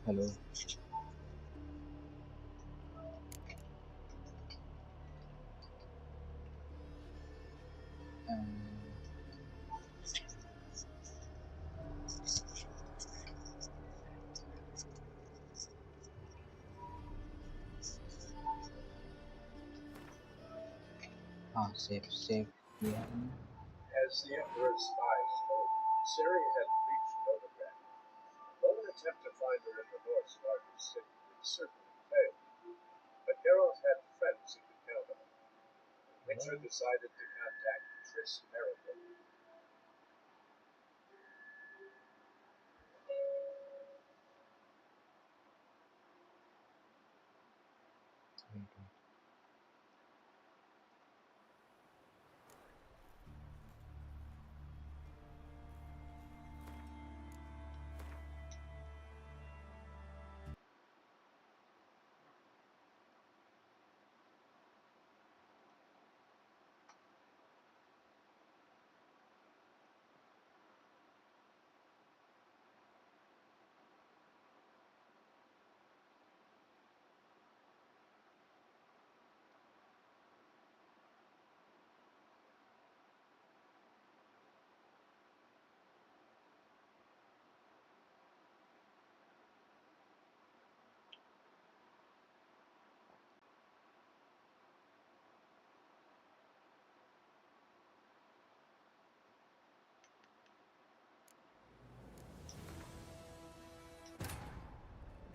Hello. Um, Safe, safe. Yeah. As the Emperor's spies told him, Ciri had reached Novigrad. Though an attempt to find her in the North's largest city would certainly fail, but Geralt had friends he could count on. The Witcher decided to contact Triss Merigold. Wait, wait.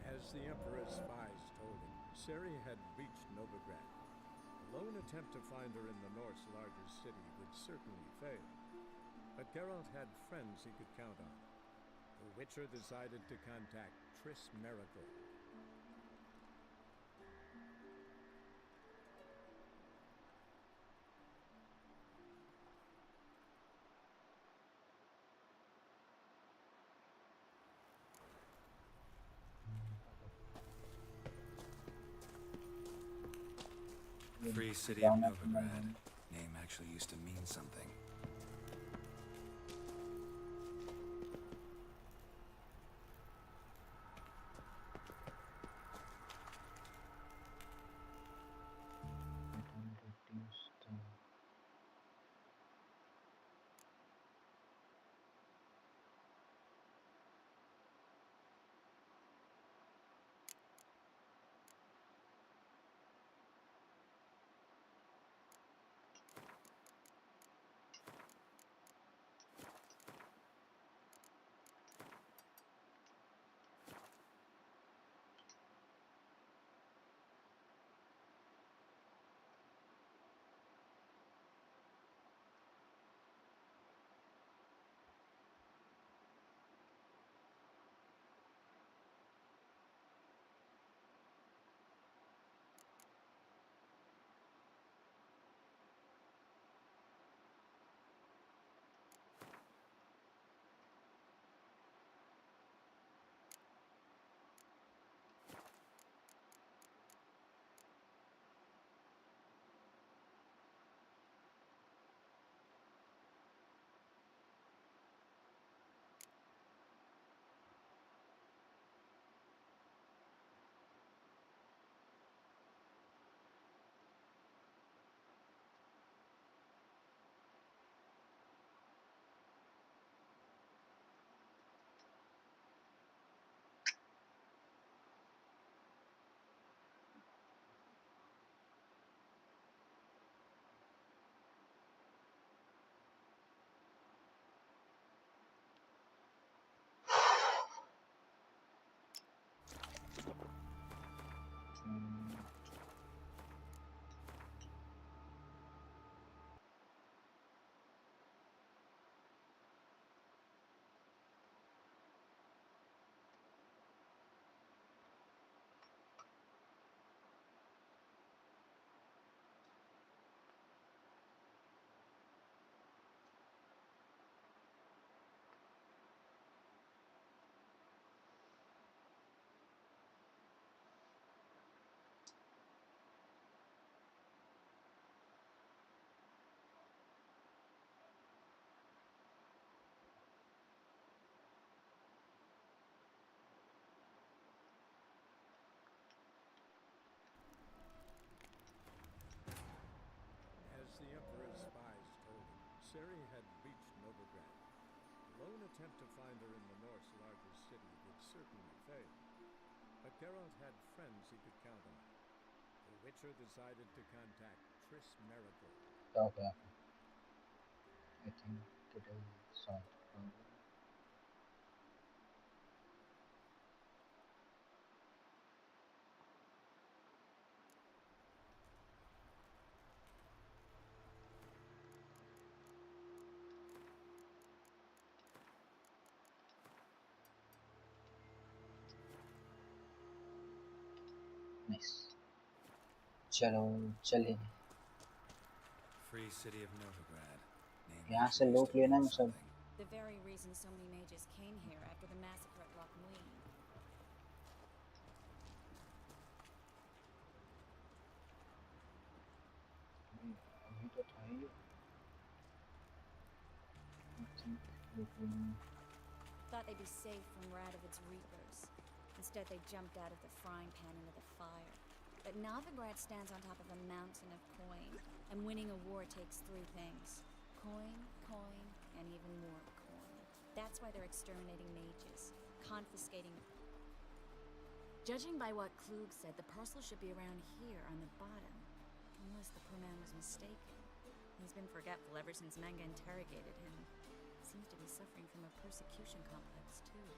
As the Emperor's spies told him, Ciri had reached Novigrad. A lone attempt to find her in the North's largest city would certainly fail, but Geralt had friends he could count on. The Witcher decided to contact Triss Merigold. Free City of Down at my Novigrad. home. Name actually used to mean something. I don't reduce the. lone attempt to find her in the North's largest city would certainly fail. But Geralt had friends he could count on. The Witcher decided to contact Triss Merigold. Okay. I think today solve the problem. Nice. चलो चले Free city of Novigrad. Name यहाँ actually से used लूट to लेना mean मैं सब. something. The very reason so many mages came here after the massacre at Loch Muin. अभी तो था ही. I think लूट लेना. Thought they'd be safe from Radovid's reapers. Instead, they jumped out of the frying pan into the fire. But Novigrad stands on top of a mountain of coin, and winning a war takes three things. Coin, coin, and even more coin. That's why they're exterminating mages, confiscating... Judging by what Klug said, the parcel should be around here on the bottom. Unless the poor man was mistaken. He's been forgetful ever since Manga interrogated him. Seems to be suffering from a persecution complex, too.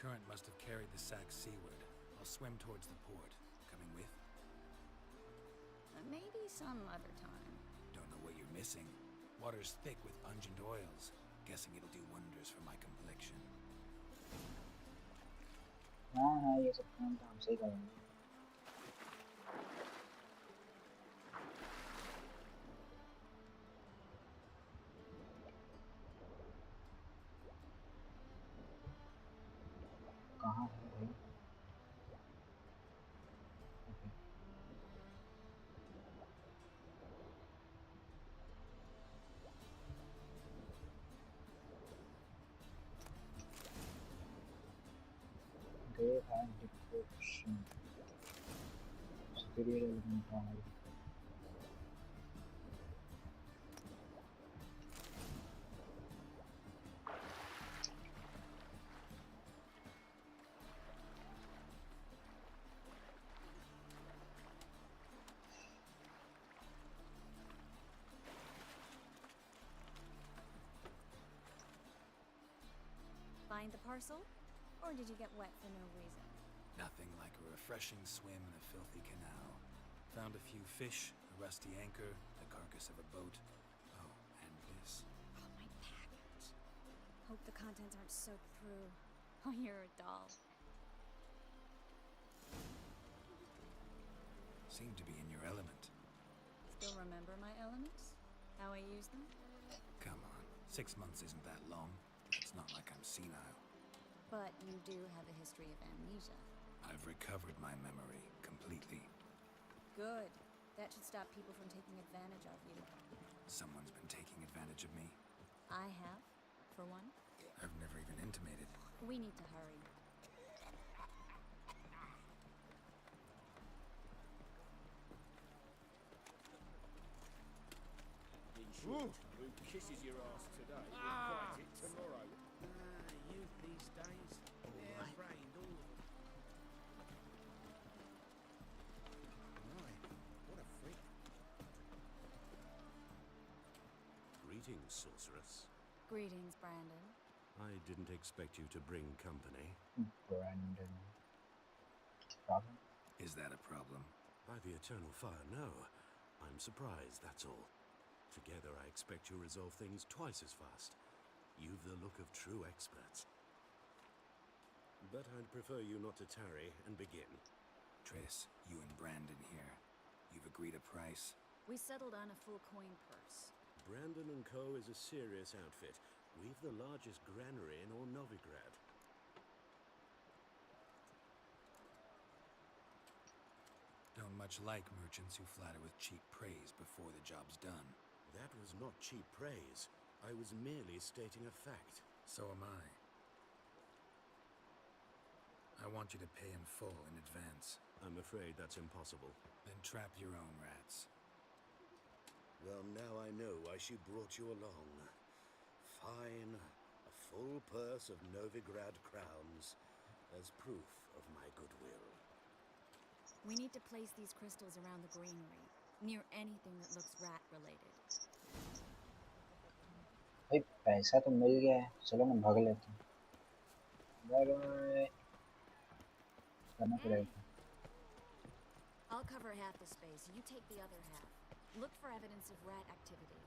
Current must have carried the sack seaward. I'll swim towards the port. Coming with? Maybe some other time. Don't know what you're missing. Water's thick with pungent oils. Guessing it'll do wonders for my complexion. हाँ ये सब काम तो हमसे ही करेंगे. कहाँ है भाई? Okay. They have decryption. Superior element power. Find the parcel? Or did you get wet for no reason? Nothing like a refreshing swim in a filthy canal. Found a few fish, a rusty anchor, the carcass of a boat. Oh, and this. Oh, my package. Hope the contents aren't soaked through. Oh, you're a doll. Seem to be in your element. Still remember my elements? How I use them? Come on, 6 months isn't that long. It's not like I'm senile. But you do have a history of amnesia. I've recovered my memory completely. Good. That should stop people from taking advantage of you. Someone's been taking advantage of me. I have, for one. I've never even intimated. We need to hurry. Who kisses your ass today will bite it tomorrow. Youth these days, they're brained, all of them. Right, what a freak. Greetings, sorceress. Greetings, Brandon. I didn't expect you to bring company. Brandon. Problem? Is that a problem? By the eternal fire, no. I'm surprised, that's all. Together, I expect you resolve things twice as fast. You've the look of true experts. But I'd prefer you not to tarry and begin. Triss, you and Brandon here. You've agreed a price? We settled on a full coin purse. Brandon & Co. is a serious outfit. We've the largest granary in all Novigrad. Don't much like merchants who flatter with cheap praise before the job's done. That was not cheap praise. I was merely stating a fact. So am I. I want you to pay in full in advance. I'm afraid that's impossible. Then trap your own rats. Well, now I know why she brought you along. Fine, a full purse of Novigrad crowns as proof of my goodwill. We need to place these crystals around the granary, near anything that looks rat-related. भाई पैसा तो मिल गया है, चलो ना भाग लेते हैं। Bye bye. करना पड़ेगा। I'll cover half the space, you take the other half. Look for evidence of rat activity.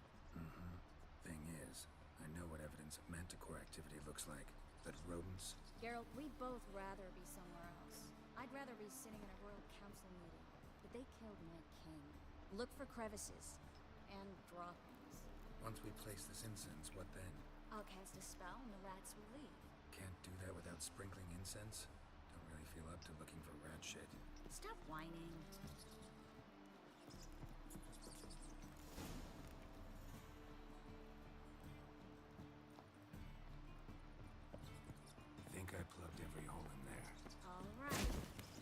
Thing is, I know what evidence of manticore activity looks like. But rodents? Geralt, we'd both rather be somewhere else. I'd rather be sitting in a royal council meeting, but they killed my king. Look for crevices and droppings. Once we place this incense, what then? I'll cast a spell and the rats will leave. Can't do that without sprinkling incense? Don't really feel up to looking for rat shit. Stop whining. Think I plugged every hole in there. All right.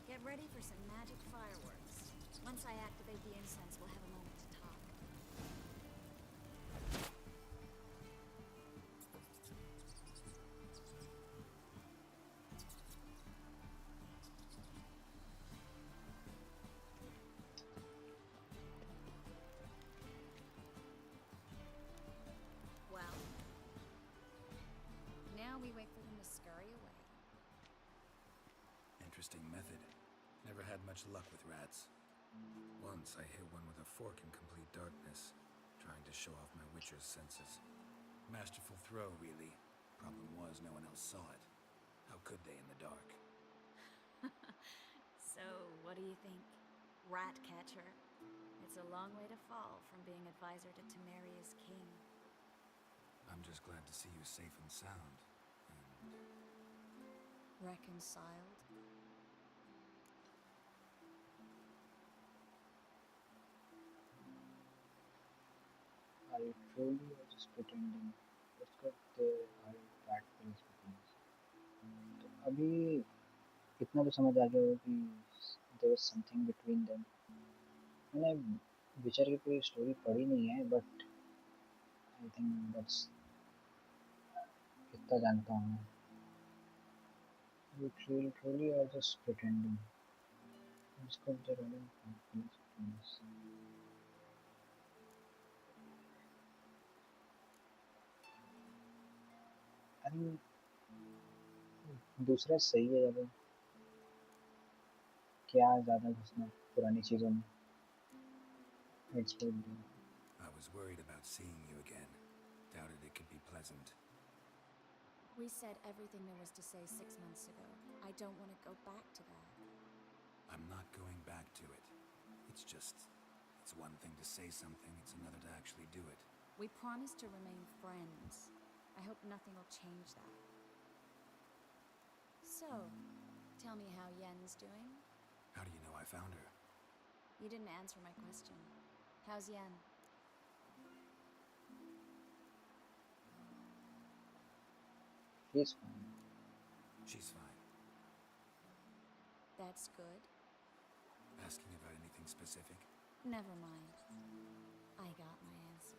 Get ready for some magic fireworks. Once I activate the incense, we'll have a moment to talk. Well, now we wait for them to scurry away. Interesting method. Never had much luck with rats. Once I hit one with a fork in complete darkness, trying to show off my witcher's senses. Masterful throw, really. Problem was, no one else saw it. How could they in the dark? So, what do you think? Rat catcher? It's a long way to fall from being advisor to Tamara's king. I'm just glad to see you safe and sound. And Reconciled? Are you truly or just pretending? Let's go there are bad things between us. तो अभी इतना तो समझ आ गया हो कि there was something between them. मैंने विचर की कोई स्टोरी पढ़ी नहीं है, but I think that's इतना जानता हूँ मैं. You truly or just pretending? Let's go there are bad things between us. I think दूसरा सही है ज़्यादा. क्या ज़्यादा घुसना पुरानी चीज़ों में. Let's go there. I was worried about seeing you again. Doubted it could be pleasant. We said everything there was to say 6 months ago. I don't want to go back to that. I'm not going back to it. It's just... It's one thing to say something, it's another to actually do it. We promised to remain friends. I hope nothing will change that. So, tell me how Yen's doing? How do you know I found her? You didn't answer my question. How's Yen? He's fine. She's fine. That's good. Asking about anything specific? Never mind. I got my answer.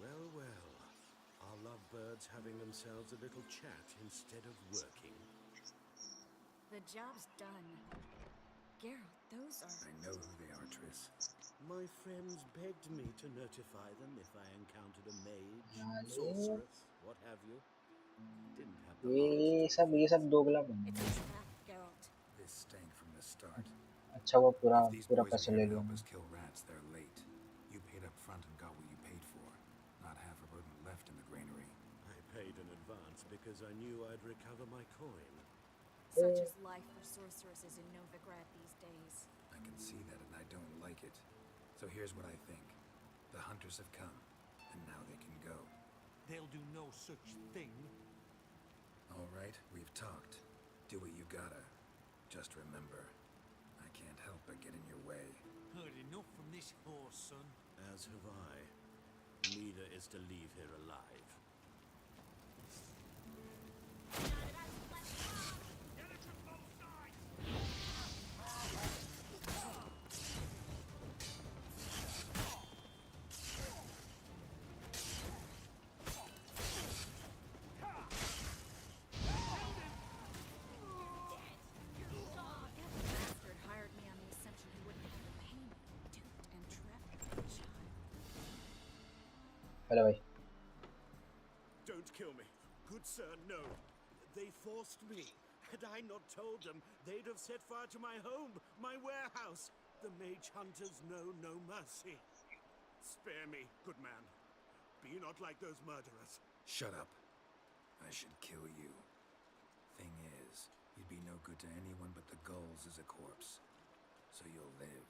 Well, well. Are lovebirds having themselves a little chat instead of working? The job's done. Geralt, those are... I know who they are, Triss. My friends begged me to notify them if I encountered a mage, Naale. sorceress, what have you. Didn't have the ये heart to. सब दोगला बन It's गया. a trap, Geralt. This stank from the start. अच्छा वो पूरा If these पूरा boys पैसा are ले here to लिया help मैं. us kill rats, they're late. You paid up front and got what you paid for. Not half a rodent left in the granary. I paid in advance because I knew I'd recover my coin. Such is life for sorceresses in Novigrad these days. I can see that and I don't like it. So here's what I think. The hunters have come, and now they can go. They'll do no such thing. All right, we've talked. Do what you gotta. Just remember, I can't help but get in your way. Heard enough from this horse, son. As have I. Neither is to leave here alive. Bastard hired me on the assumption he wouldn't have to pay me. Duped and trapped like a child. Hello भाई Don't kill me. Good sir, no. They forced me. Had I not told them, they'd have set fire to my home, my warehouse. The mage hunters know no mercy. Spare me, good man. Be not like those murderers. Shut up. I should kill you. Thing is, you'd be no good to anyone but the gulls as a corpse. So you'll live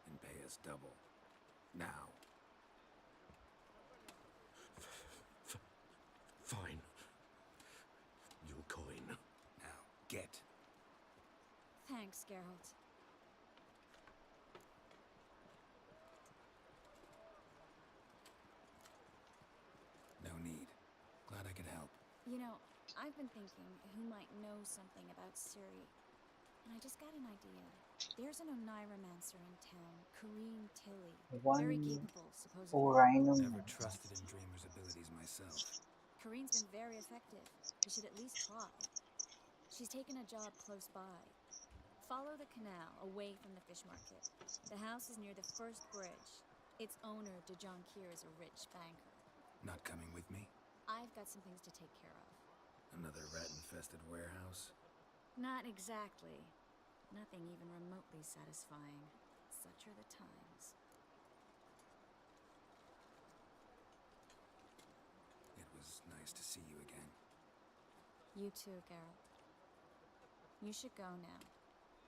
and pay us double. Now. Fine. Your coin. Now, get. Thanks, Geralt. No need. Glad I could help. You know, I've been thinking who might know something about Ciri. And I just got an idea. There's an Oneiromancer in town, Corrine Tilly. Very one capable, supposedly. Orinum Never trusted in Dreamer's abilities myself. Corine's been very effective. You should at least try. She's taken a job close by. Follow the canal away from the fish market. The house is near the first bridge. Its owner, De Jonquier, is a rich banker. Not coming with me? I've got some things to take care of. Another rat-infested warehouse? Not exactly. Nothing even remotely satisfying. Such are the times. It was nice to see you again. You too, Geralt. You should go now,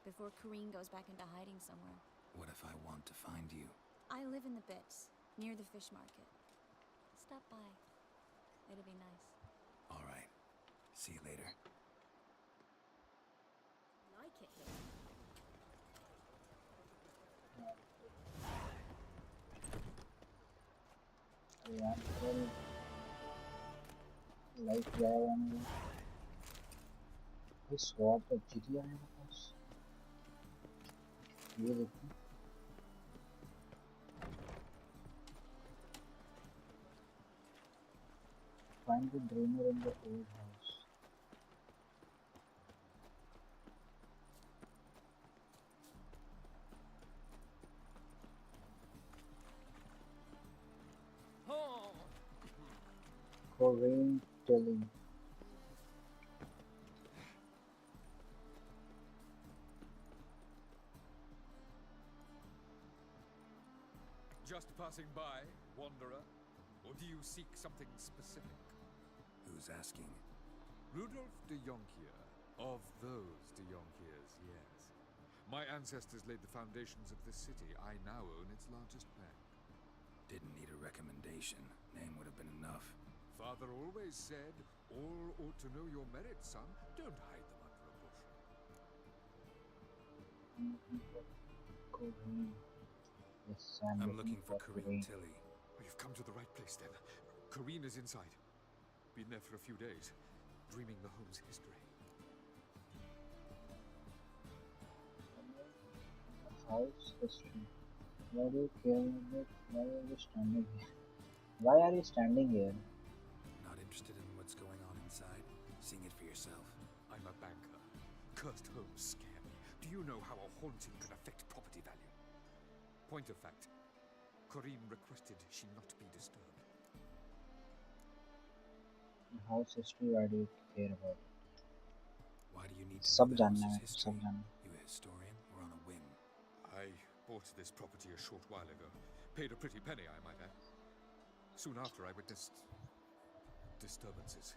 before Corrine goes back into hiding somewhere. What if I want to find you? I live in the Bits, near the fish market. Stop by. It'll be nice. All right. See you later. Like it here. यार like जाएगा नहीं भाई swap तो चिड़िया है मेरे पास ये देखो find the dreamer in the old house Corrine Tilly. Just passing by, wanderer? Or do you seek something specific? Who's asking? Rudolf de Jonquier. Of those de Jonquiers, yes. My ancestors laid the foundations of this city. I now own its largest bank. Didn't need a recommendation. Name would have been enough. Father always said, all ought to know your merits, son. Don't hide them under a bushel. I'm looking for Corrine. Yes, I'm looking for Corrine Tilly. Oh, you've come to the right place, then. Corrine is inside. Been there for a few days, dreaming the home's history. House history. Why do you care about? Why are you standing here? Why are you standing here? Not interested in what's going on inside? Seeing it for yourself. I'm a banker. Cursed homes scare me. Do you know how a haunting can affect property value? Point of fact, Corrine requested she not be disturbed. House history. Why do you care about? Why do you need to सब know the जानना house's है, history? सब जानना. You a historian or on a whim? I bought this property a short while ago. Paid a pretty penny, I might add. Soon after, I witnessed disturbances.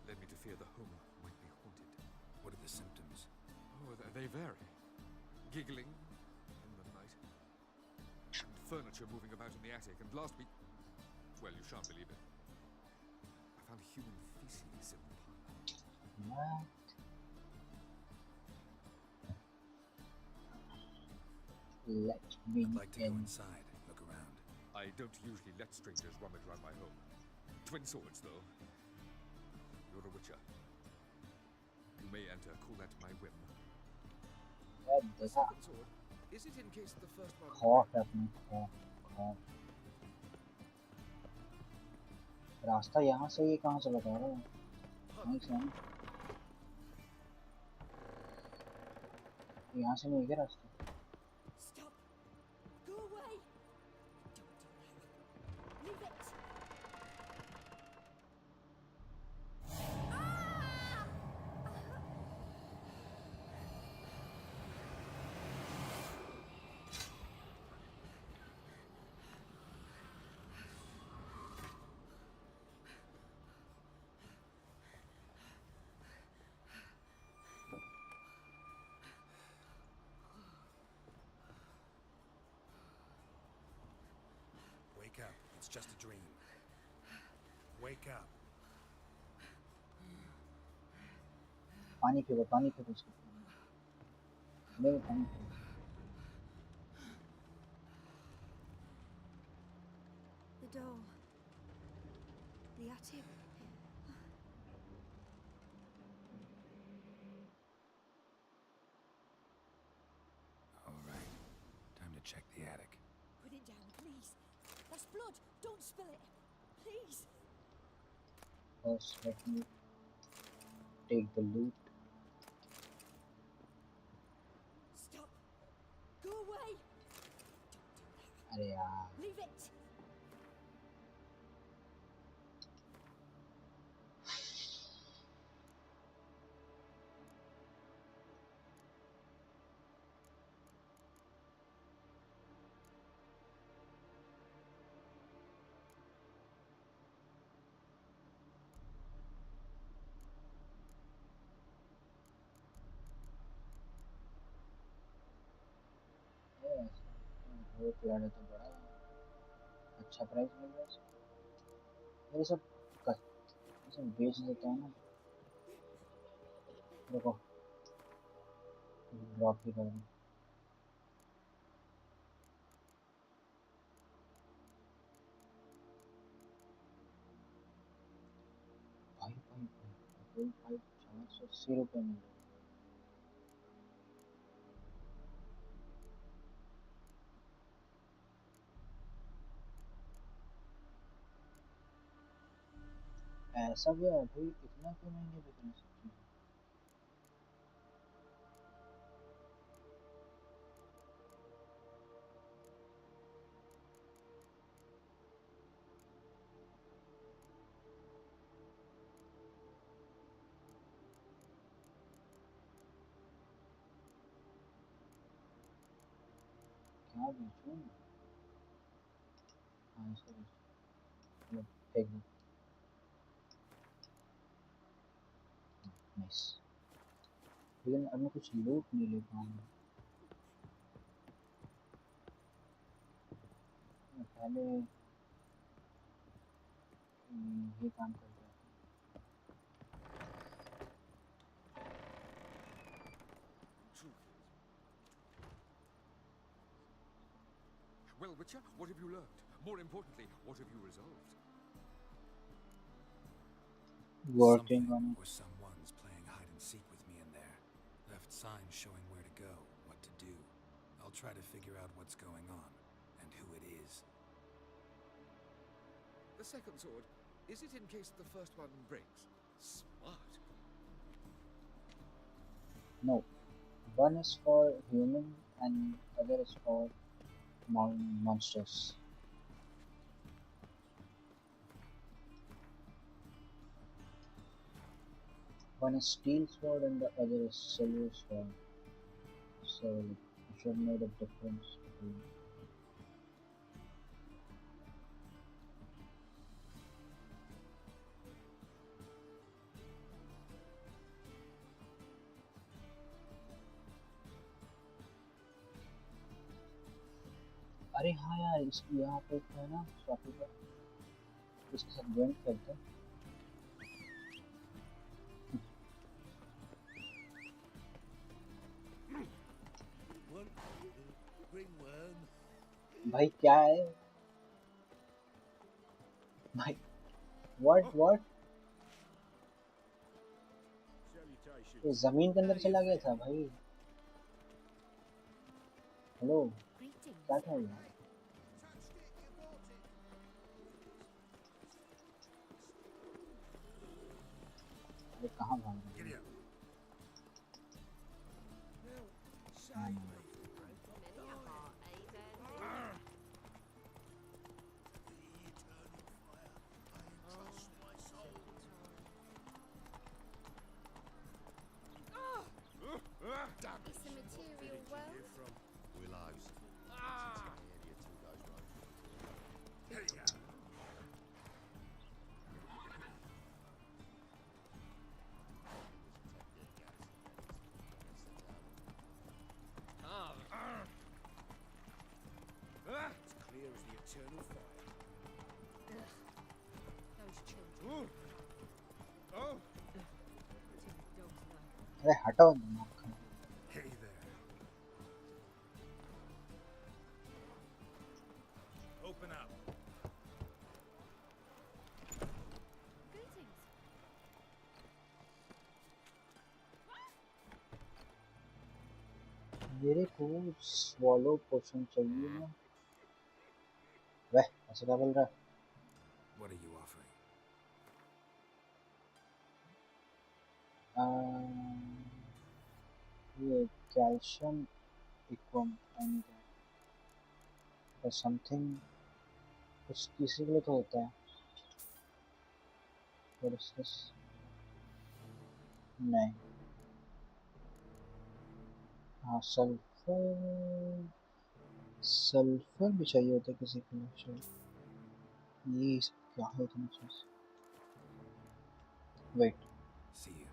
Led me to fear the home might be haunted. What are the symptoms? Oh, they vary. Giggling in the night. And furniture moving about in the attic. And last week, well, you shan't believe it. I found human feces in the parlor. What? Let me I'd like to go in. inside, look around. I I don't usually let strangers rummage around my home. Twin swords, though. You're a witcher. You may enter, call that my whim. यार The देखा second sword, is it in case the first one... खौफ है अपने खौफ रास्ता यहाँ से ये कहाँ से बता रहा है नहीं से है ना यहाँ से नहीं है क्या रास्ता Stop! Go away! Don't do that. Leave it! Wake up. It's just a dream. Wake up. पानी फेंको उसके नहीं पानी फेंको The door. The attic. All right. Time to check the attic. Put it down, please. That's blood. Don't spill it. Please. first let me take the loot Stop. Go away. अरे यार Leave it. वो plan है तो बड़ा अच्छा price मिल रहा है ये सब बेच देता है ना देखो ड्रॉप भी कर दूँ भाई 480 रुपये में ऐसा भी है भाई इतना क्यों महंगे बिक रहे हैं सब चीज़ें क्या बेचूं हाँ इसको बेचूं फेंक दो नाइस लेकिन अब मैं कुछ लूट नहीं ले पाऊंगा मैं पहले ये काम कर दिया Well, Witcher, what have you learned? More importantly, what have you resolved? working Something on it or someone's playing hide and seek with me in there. Left signs showing where to go, what to do. I'll try to figure out what's going on and who it is. The second sword, is it in case the first one breaks? Smart. no one is for human and other is for monsters one is steel sword and the other is silver sword so you should know the difference between अरे हाँ यार इस यहाँ पे एक है ना shoppe पर इसके साथ ज्वाइन करते हैं भाई क्या है व्हाट Salutations. ये जमीन के अंदर How you चला गया था faring? भाई। Hello, Greetings. क्या था ये? अरे कहाँ भाग रहे Giddy हैं? up. Now, say हाँ, me, It's a material you world. from? Willows. Ah! Area to those roads. Here you go. Ah! It's clear as the eternal fire. Those children. Oh! Oh! अरे हटाओ दिमाग का। Hey there. Open up. Greetings. मेरे को swallow पोशन चाहिए ना। वह ऐसे क्या बोल रहा है? What are you offering? ये कैल्शियम इक्वम एंड समथिंग कुछ किसी के लिए तो होता है। What is this? नहीं। हाँ सल्फर, सल्फर भी चाहिए होता है किसी के लिए शायद। ये सब क्या है इतनी चीज? Wait, See you.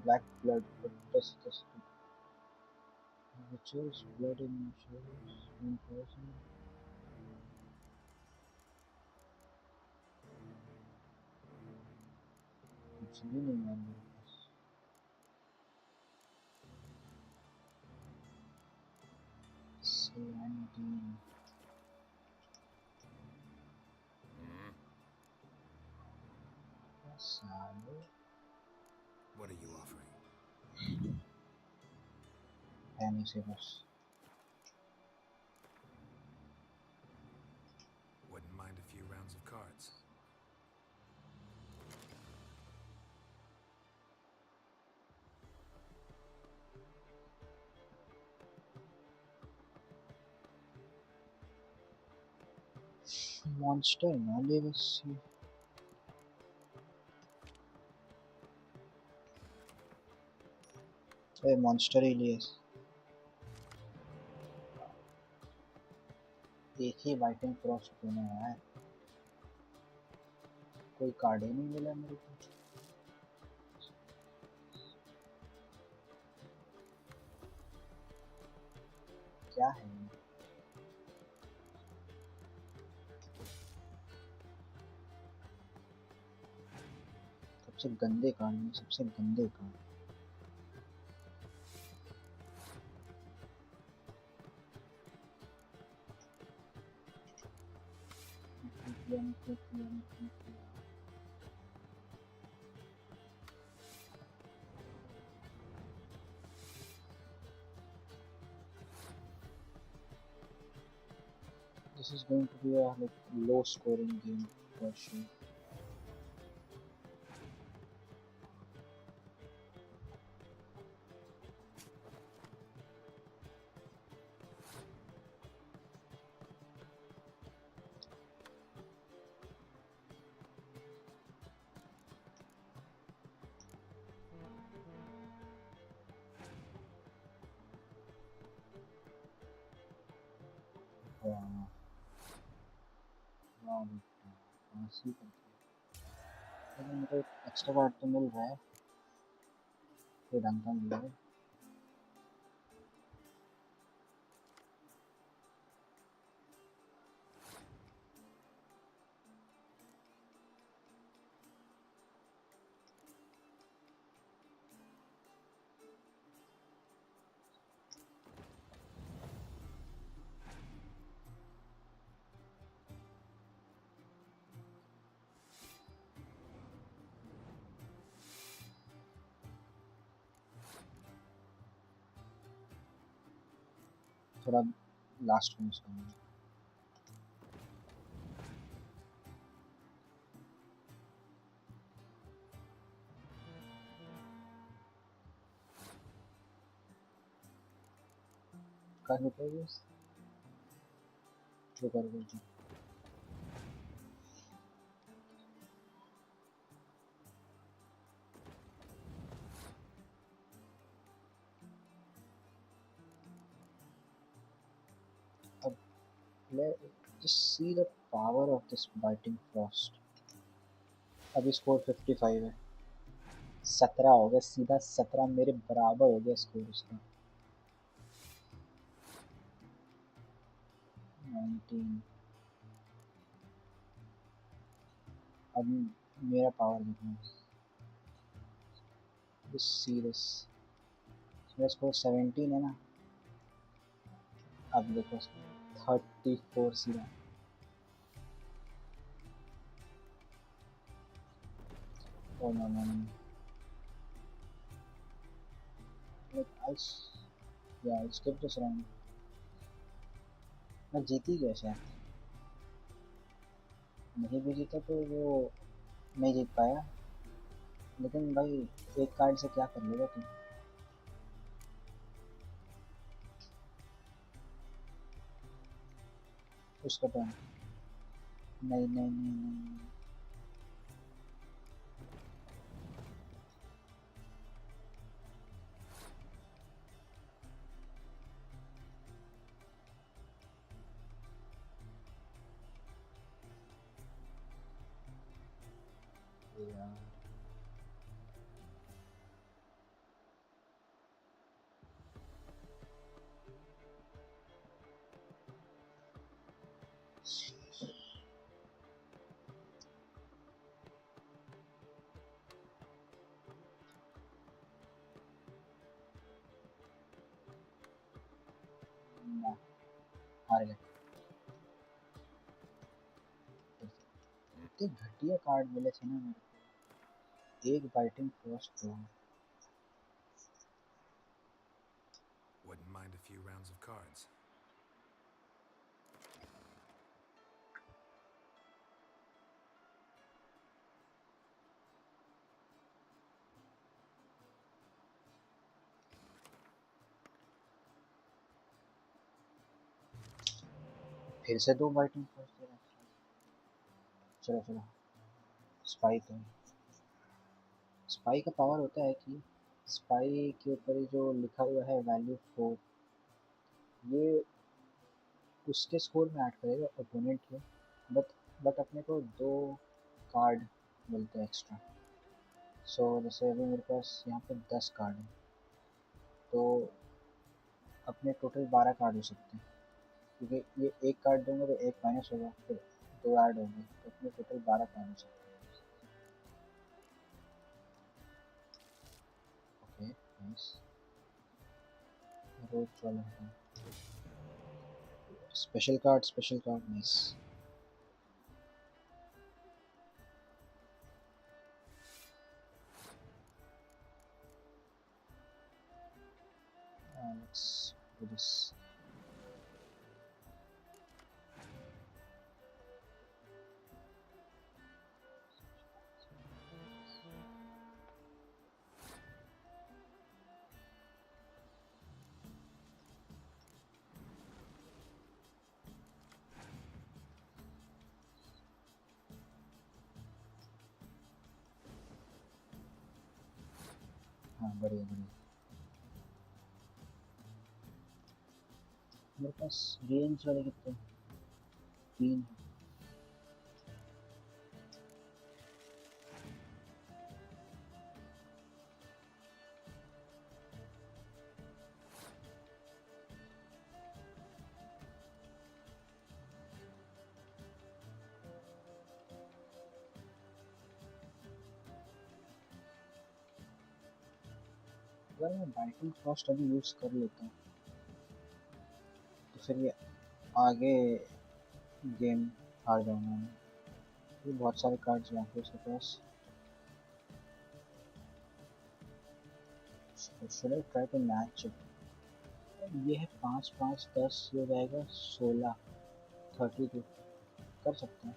Black blood test rituals, blood in rituals, in person. कुछ भी नहीं है मेरे पास। Celandine. साले What are you offering? है नहीं से बस। Wouldn't mind a few rounds of cards. Monster ना ले बस ये। ए मॉन्स्टर ही लिए। एक ही वाइटिंग फ्रॉस्ट होना है यार। कोई कार्ड ही नहीं मिला मेरे को। क्या है ये? सबसे गंदे कार्ड में सबसे गंदे card. This is going to be a like low scoring game for sure. Wow. Wow, ऐसे ही करते हैं। लेकिन मुझे एक्स्ट्रा कार्ड तो मिल रहा है, कोई ढंग का मिल रहा है। थोड़ा लास्ट में उसका कर रुको बस जो कर जो अब just see the power of this biting frost. अभी स्कोर 55 है 17 हो गया सीधा 17 मेरे बराबर हो गया स्कोर उसका 19 अब मेरा पावर देखना just see this मेरा स्कोर 17 है ना अब देखो 34 सीधा oh no like I'll skip this round मैं जीत ही गया शायद नहीं भी जीता तो वो नहीं जीत पाया लेकिन भाई एक कार्ड से क्या कर लेगा तुम उसका टर्न नहीं यार ना हार गए इतने घटिया कार्ड मिले थे ना मेरे को एक बाइटिंग फर्स्ट तो Wouldn't mind a few rounds of cards. फिर से दो बाइटिंग फर्स्ट चलो स्पाई तो स्पाई का पावर होता है कि स्पाई के ऊपर जो लिखा हुआ है वैल्यू 4 ये उसके स्कोर में ऐड करेगा ओपोनेंट के बट अपने को 2 कार्ड मिलते हैं एक्स्ट्रा जैसे अभी मेरे पास यहाँ पे 10 कार्ड है तो अपने टोटल 12 कार्ड हो सकते हैं क्योंकि ये एक कार्ड दूंगा तो एक माइनस होगा फिर 2 ऐड होंगे तो अपने टोटल 12 कार्ड हो सकते हैं ओके नाइस रोज वाला special card nice let's do this हाँ बढ़िया मेरे पास रेंज वाले कितने 3 अगर मैं बाइटिंग फर्स्ट अभी यूज़ कर लेता हूँ तो फिर ये आगे गेम हार जाऊंगा मैं ये बहुत सारे कार्ड्स हैं उसके पास should I try to match it ये है 5 5 10 हो जाएगा 16 32 कर सकते हैं।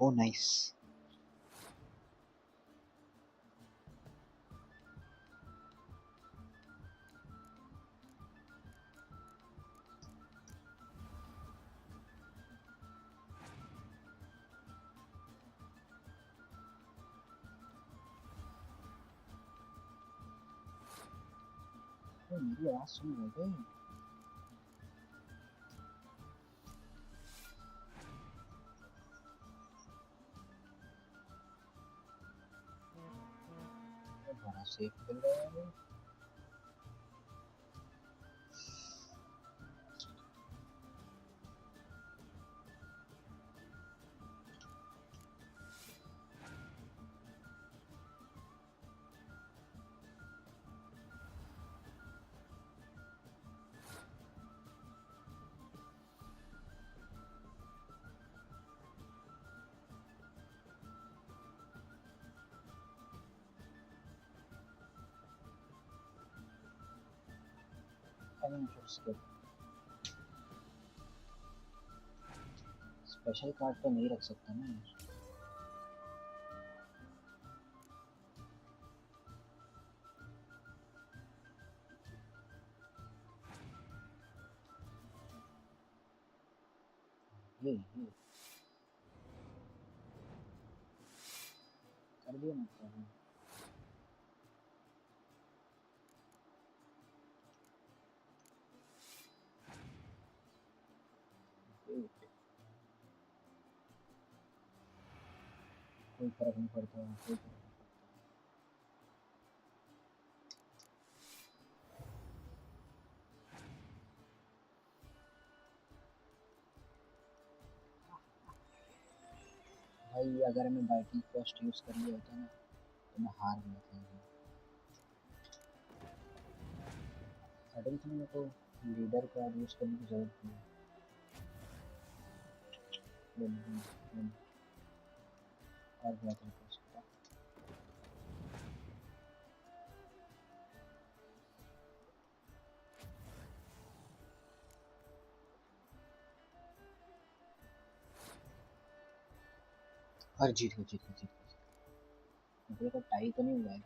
ओ नाइस। मेरी आवाज सुन रहे थे? बड़ा सेफ खेल रहा है। स्पेशल कार्ड तो नहीं रख सकता ना यार। ये कर दिया मतलब। कोई फर्क नहीं पड़ता, कोई फर्क नहीं पड़ता। भाई अगर मैं बाइकिंग फर्स्ट यूज कर लिया होता ना तो मैं हार गया था। स्टार्टिंग में मेरे को लीडर का यूज करने की जरूरत नहीं है। और बेहतर कर सकता। और जीत गए। मुझे तो टाई तो नहीं हुआ है।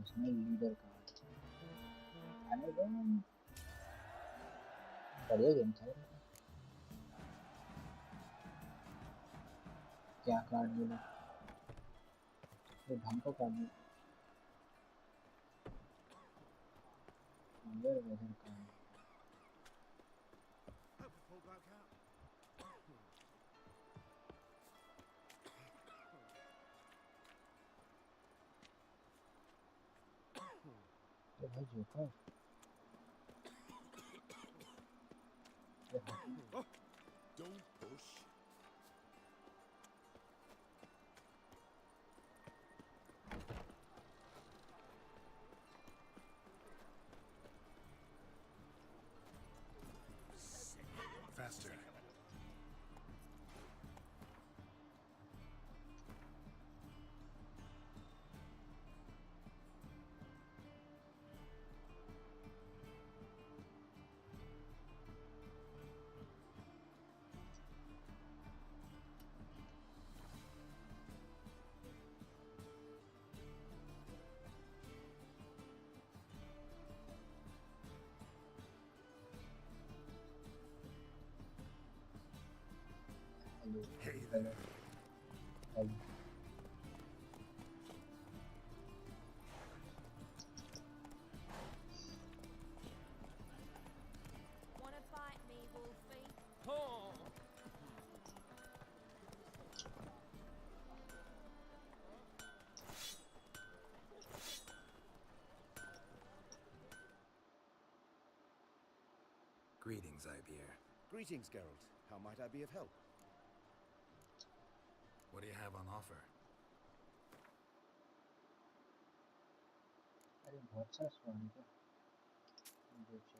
उसमें लीडर का बढ़िया गेम था। क्या कार्ड मिला? तो ढंग को कार्ड मिला। वेदर कार्ड तो भाई joker Don't push. Faster. Hey there. Wanna fight me, Wolfie? Oh! Greetings, Ibeer. Greetings, Geralt. How might I be of help? What do you have on offer? अरे बहुत सा सवाल है क्या बेचो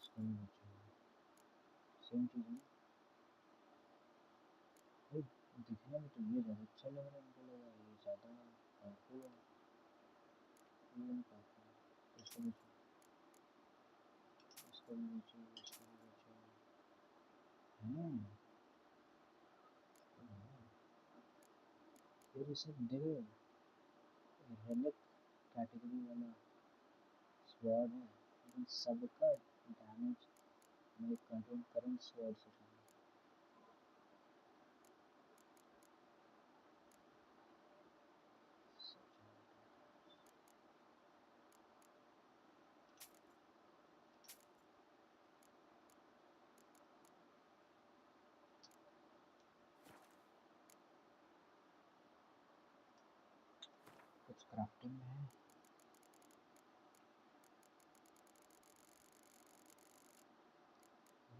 इसको नहीं बेचो सेम चीज़ है भाई दिखने में तो ये ज़्यादा अच्छा लग रहा है मुझे लगा ये ज़्यादा पावरफुल है ये नहीं पावरफुल इसको बेचो इसको भी बेचो इसको भी बेचो फिर इसे देखो रेलिक कैटेगरी वाला स्वॉर्ड है लेकिन सबका डैमेज मेरे करंट स्वॉर्ड से कम है कुछ क्राफ्टिंग में है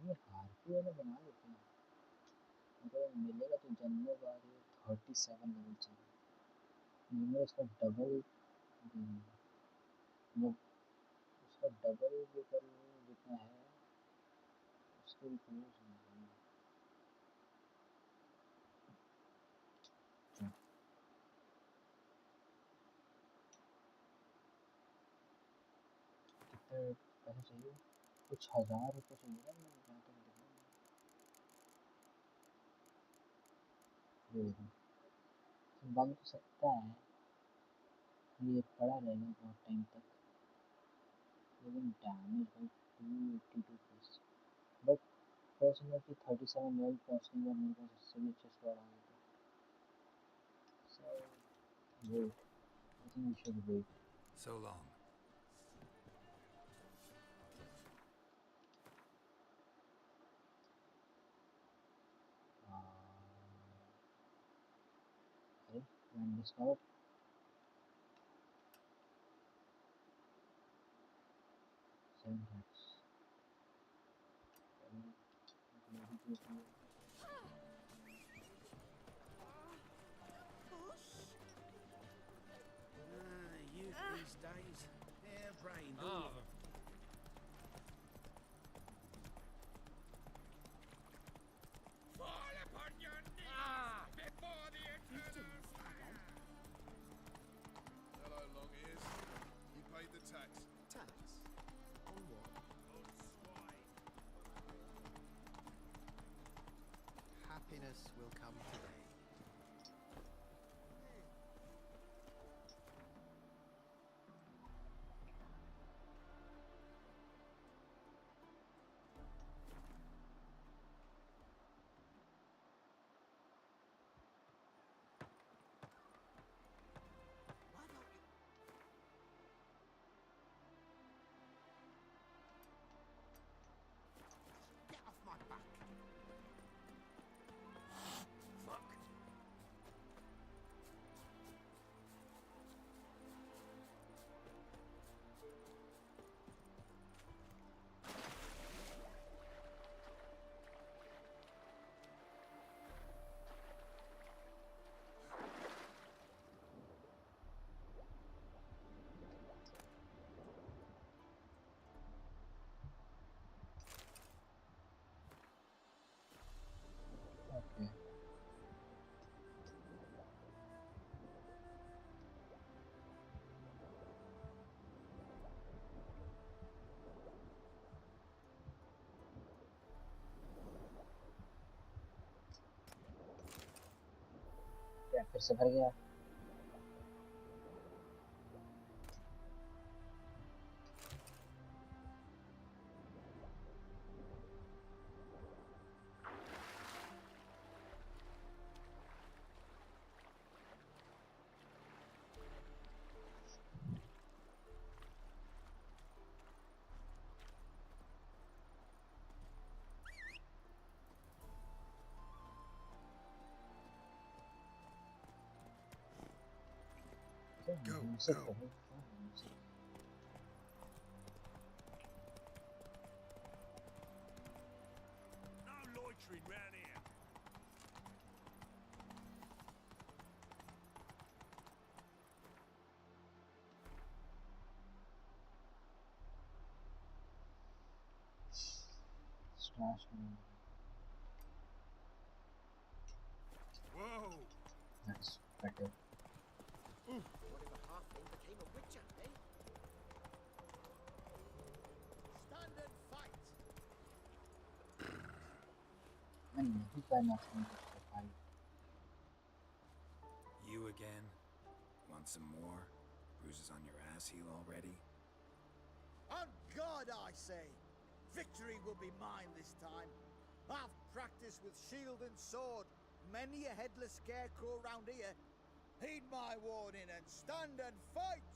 ये हार्पी वाला बना लेते हैं मतलब मिलेगा तो जन्मों बाद ये 37 लेवल चाहिए मैं उसका डबल मतलब उसका डबल भी कर लूँ जितना है उसके भी क्लोज नहीं कितने पैसे चाहिए कुछ 1000 रुपये चाहिए ना मुझे जहाँ तक देखा ये देखो बन तो सकता है ये पड़ा रहेगा बहुत टाइम तक लेकिन डैमेज भाई 282 प्लस बट पर्सनली 37 लेवल पहुँचने के बाद मेरे पास इससे भी अच्छे स्क्वाड आ गए थे so wait I think we should wait So long. okay when discovered 7 hacks Youth these days, harebrained. Fall upon your knees before the eternal fire! Hello, long ears. You paid the tax. Tax? On what? On swine. Happiness will come today. Get off my back! Fuck! okay क्या फिर से भर गया Go, music go. बहुत है music Trash करूँगा. Whoa! That's better. What if a halfling became a witcher, eh? Stand and fight! मैं नहीं करना चाहता उसको fight. You again? Want some more? Bruises on your ass heal already? On God, I say! Victory will be mine this time. I've practiced with shield and sword. Many a headless scarecrow round here. Heed my warning and stand and fight!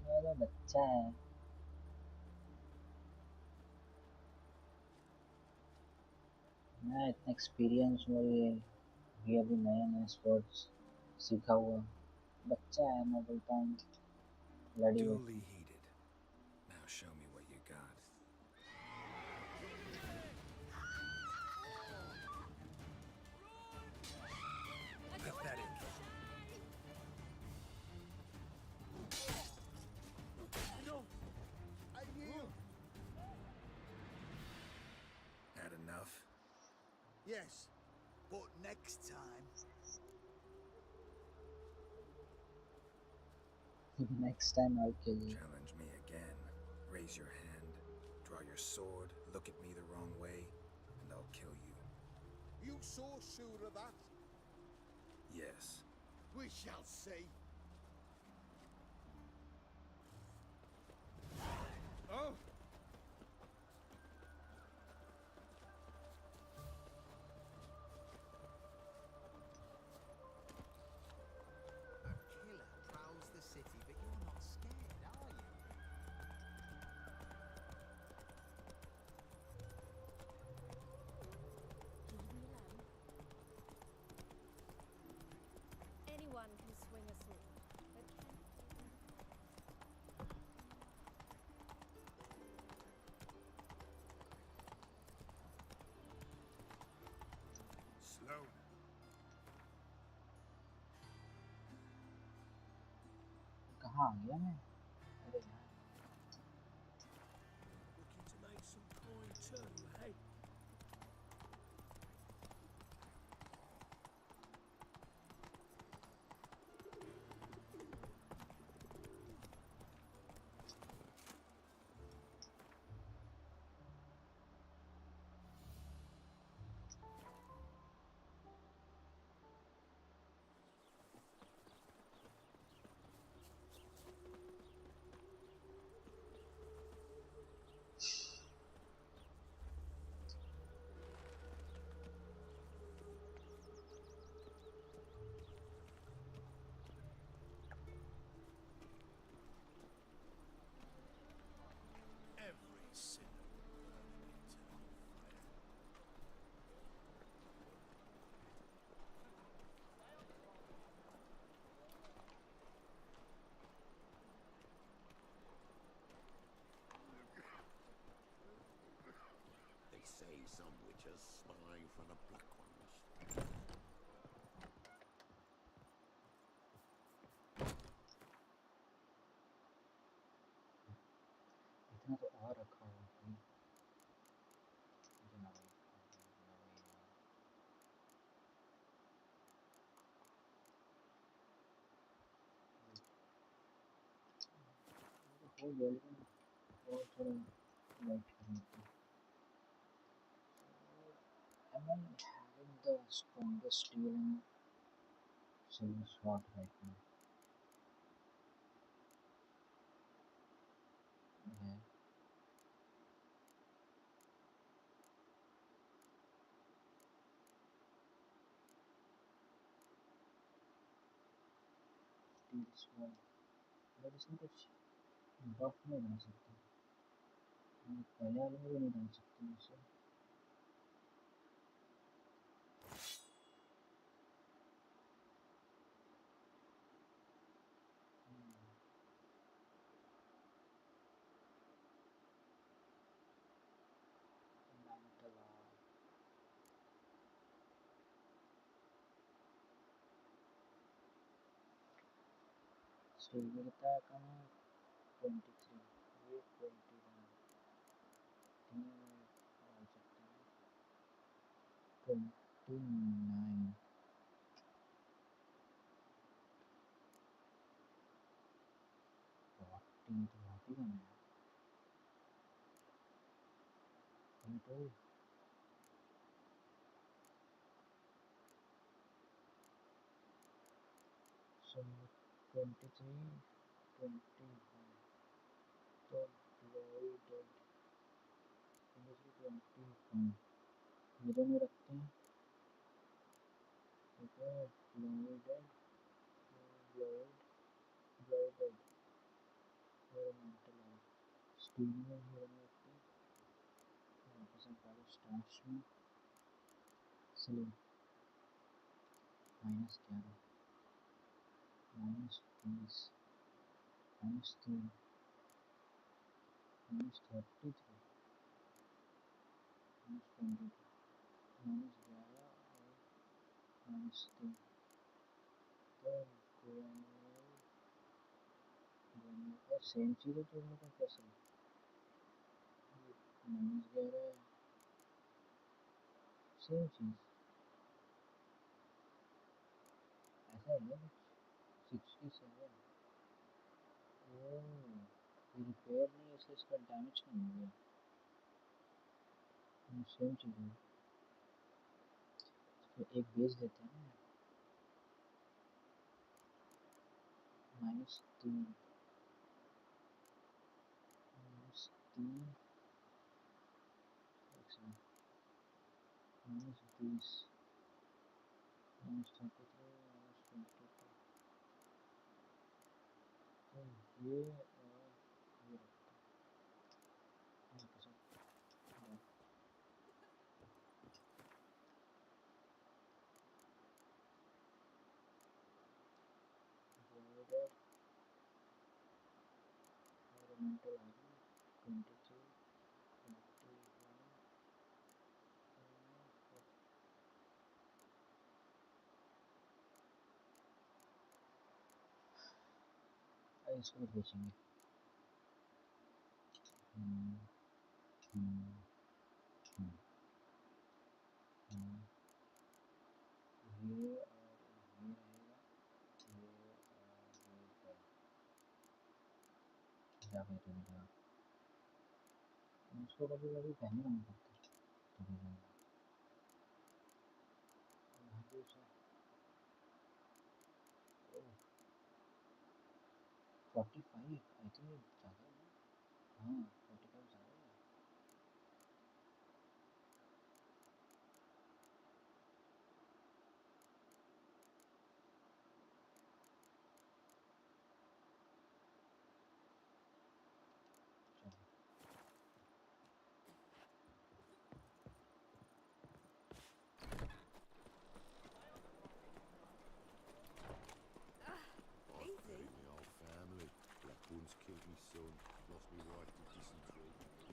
मेरा बच्चा है. मैं इतना experience हूँ ये अभी नए नए स्पोर्ट्स सीखा हुआ बच्चा है. मैं बोलता हूँ लड़ी Duly heated. Now show me what you got. Pathetic. No! I yield! Had enough? Yes, but next time. next time I'll kill you. Challenge me again. Raise your hand. Draw your sword. Look at me the wrong way. And I'll kill you. You so sure of that? Yes. We shall see. Oh! A killer prowls the city, but you're not scared, are you? Anyone can swing a sword, but Slow. कहाँ आ गया मैं? अरे यार. Looking to make some coin too, eh? Every sinner burning eternal fire. They say some witches spy for the black ones. इतना तो और रखा हुआ है. मुझे ना वही हो गया लेकिन और थोड़ा वेट करने की. Am I having the strongest steel and silver sword right now? Yeah. Steel sword. But इसमें कुछ buff नहीं डाल सकते. पहले वाले में भी नहीं डाल सकते इसे. स्टील में कितना कम है 23 ये 21 डाल सकते हैं 29 40 तो बहुत ही कम है तो so 23 21 तो divided 21 ये दोनों रखते हैं ठीक है divided divided horizontal स्टील में ये दोनों रखते हैं वापस अब डालो स्टार्च में स्लिम -11 -20 -3 -33 -22 -11 और -3 तो ग्रेनुलर सेम चीज़ है तो इनका कैसे -11 सेम चीज़ ऐसा है ना 67 ओह ये रिपेयर नहीं है इसलिए इसका डैमेज कम हो गया सेम चीज़ है तो एक बेच देते हैं ना -3 -3 -20 -33 -22 तो ये और ये रखते हैं वापस अब डिवाइडेड horizontal आ गई 23 21 इसको भी बेचेंगे हम्म, हम्म, हम्म, हम्म, ये और ये रहेगा ये और ये पर जाके तो भी उसको कभी कभी पहनना नहीं पड़ता तो भी यहाँ पे उसे 45 आई थिंक ज़्यादा है ना हाँ 45 ज़्यादा है I buried my whole family. Black ones killed me son, lost me wife to dysentery.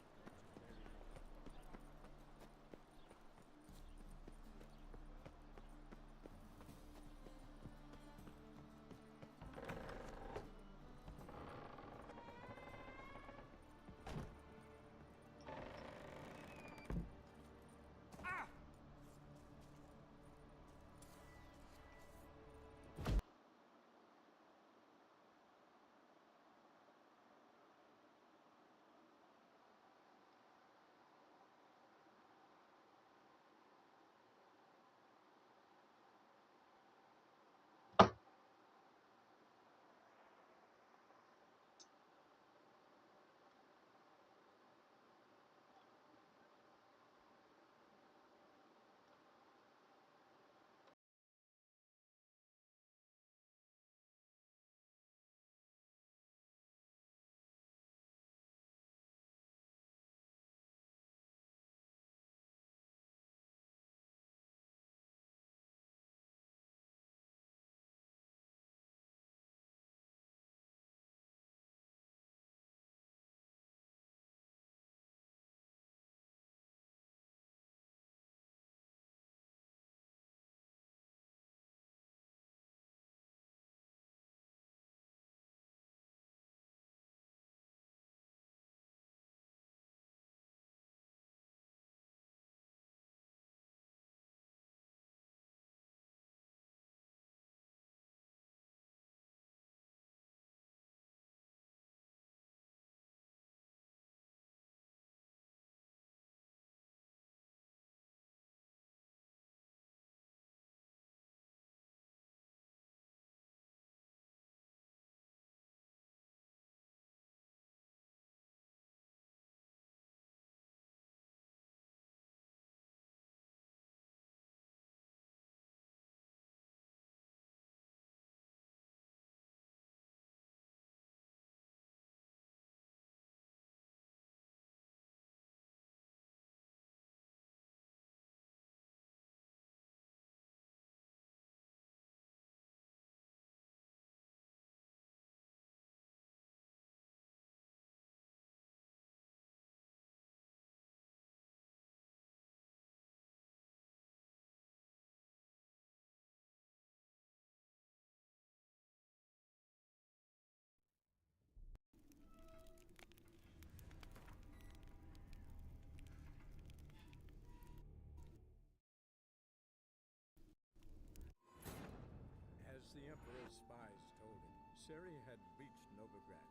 Emperor's spies told him, Ciri had reached Novigrad.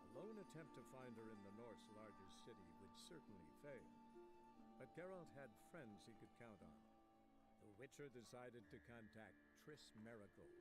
A lone attempt to find her in the North's largest city would certainly fail. But Geralt had friends he could count on. The Witcher decided to contact Triss Merigold.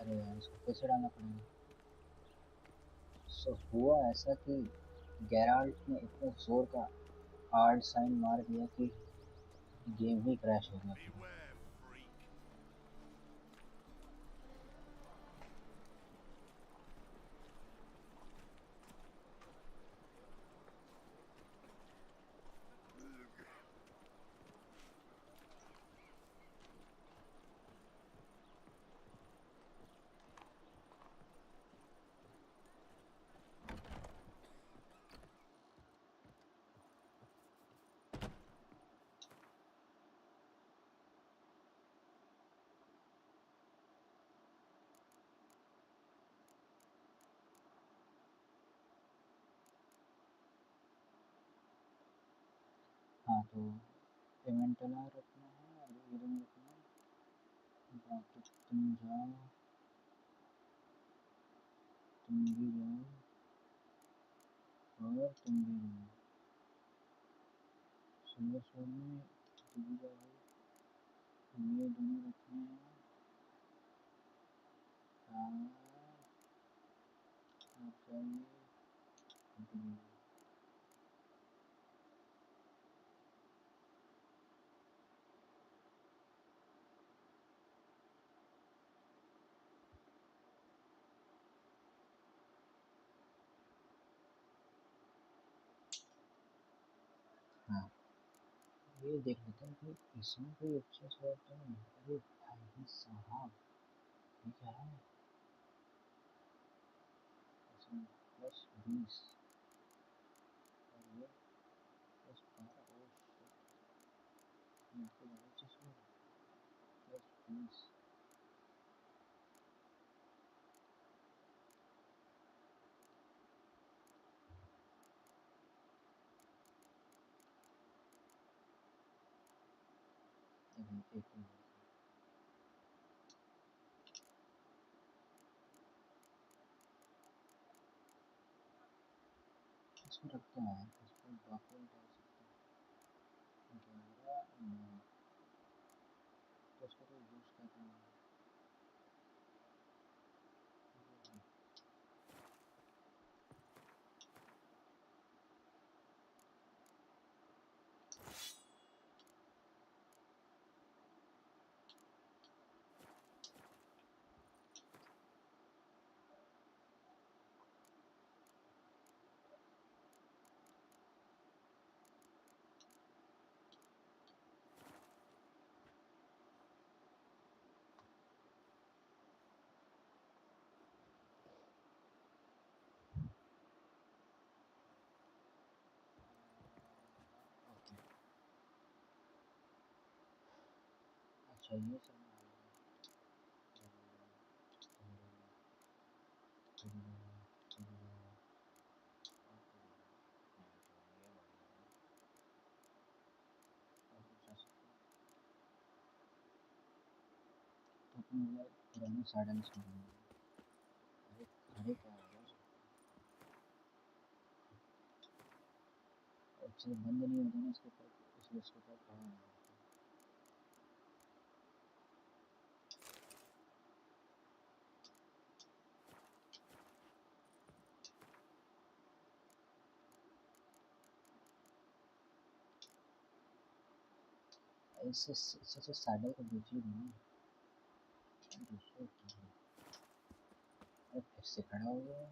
अरे यार इसको कैसे डालना पड़ेगा? सो हुआ ऐसा कि Geralt ने इतने जोर का हार्ड साइन मार दिया कि गेम ही क्रैश हो गया पूरा। Beware, freak. हाँ तो पेमेंट अला रखना है और हीलिंग रखना है। बाकी तुम जाओ, तुम भी जाओ और तुम भी जाओ। सिल्वर स्वॉर्ड में तुम भी जाओ, ये दोनों रखने हैं। हाँ आप जाइए, अभी हाँ ये देख लेते हैं कि इसमें कोई अच्छा स्वॉर्ड तो नहीं है। अरे भाई साहब ये क्या है? इसमें +20 और ये +12। ओ शिट, ये तो ज़्यादा अच्छा स्वॉर्ड है। +20 अभी एक मिनट इसमें रखते हैं। इसमें बाकी डाल सकते हैं 11 9 तो उसको तो यूज़ कर रहे हैं। ओके अच्छा ये सब तो अपने पुराने साइलेंस में अरे खड़े क्या हो रहा है? अच्छे से बंद नहीं होता ना इसके ऊपर, इसलिए इसके ऊपर खड़ा होना पड़ता है। इससे सैडल को बेच ही दूँ दूसरे फिर से खड़ा हो गया।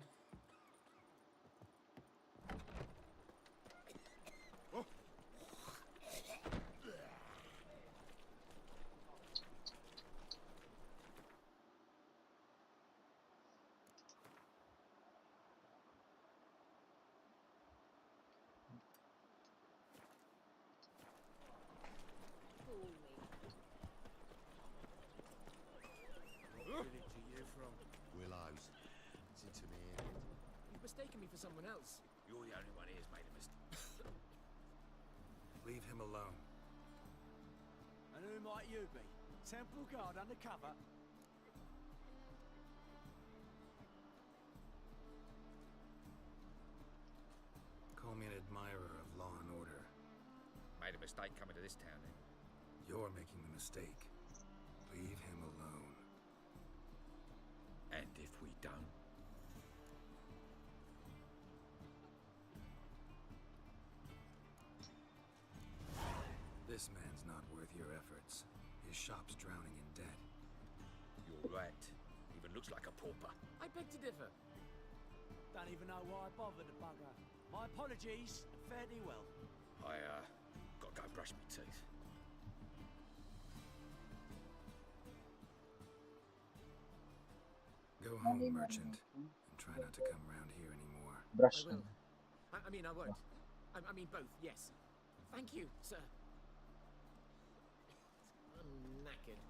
What village are you from? Willows. It's into me head. You've mistaken me for someone else. You're the only one here's made a mistake. Leave him alone. And who might you be? Temple guard undercover? Call me an admirer of law and order. Made a mistake coming to this town, then. You're making the mistake. Leave him alone. And if we don't? This man's not worth your efforts. His shop's drowning in debt. You're right. Even looks like a pauper. I beg to differ. Don't even know why I bothered the bugger. My apologies, and fare thee well. I, gotta go brush my teeth. Go home, merchant, and try not to come around here anymore. Brush I will. I mean, I won't. I mean, both, yes. Thank you, sir. I'm knackered.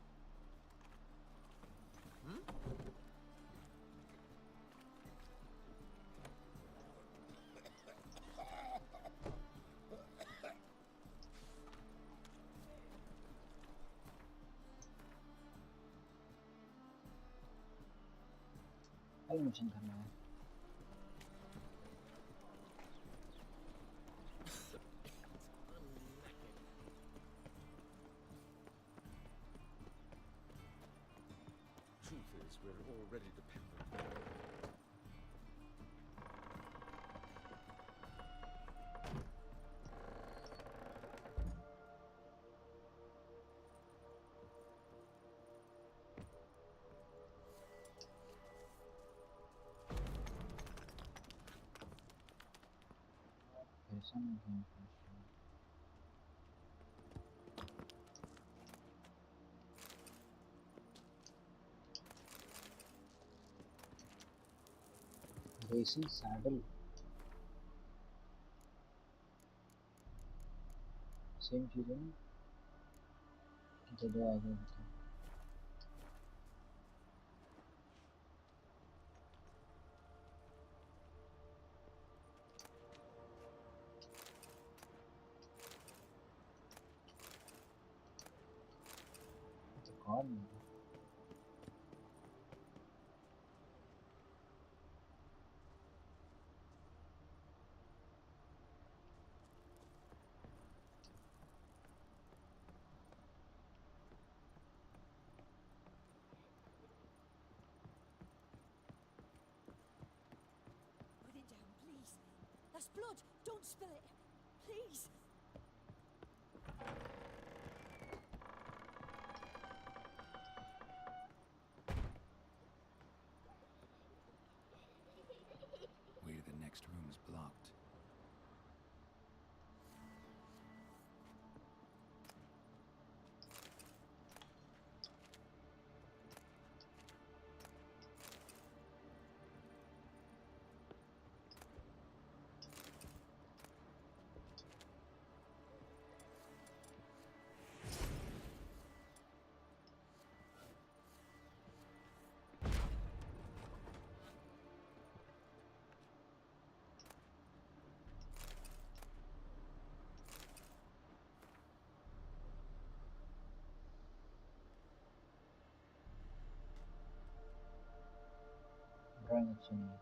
कल mission करना है। Truth is, we're already dependent. ऐसा नहीं है। Racing saddle same चीज़ है ना, दो आगे होता है। तो कौन है? Put it down, please. That's blood. Don't spill it. Please. Way to the next room is blocked. Drawing अच्छी नहीं है।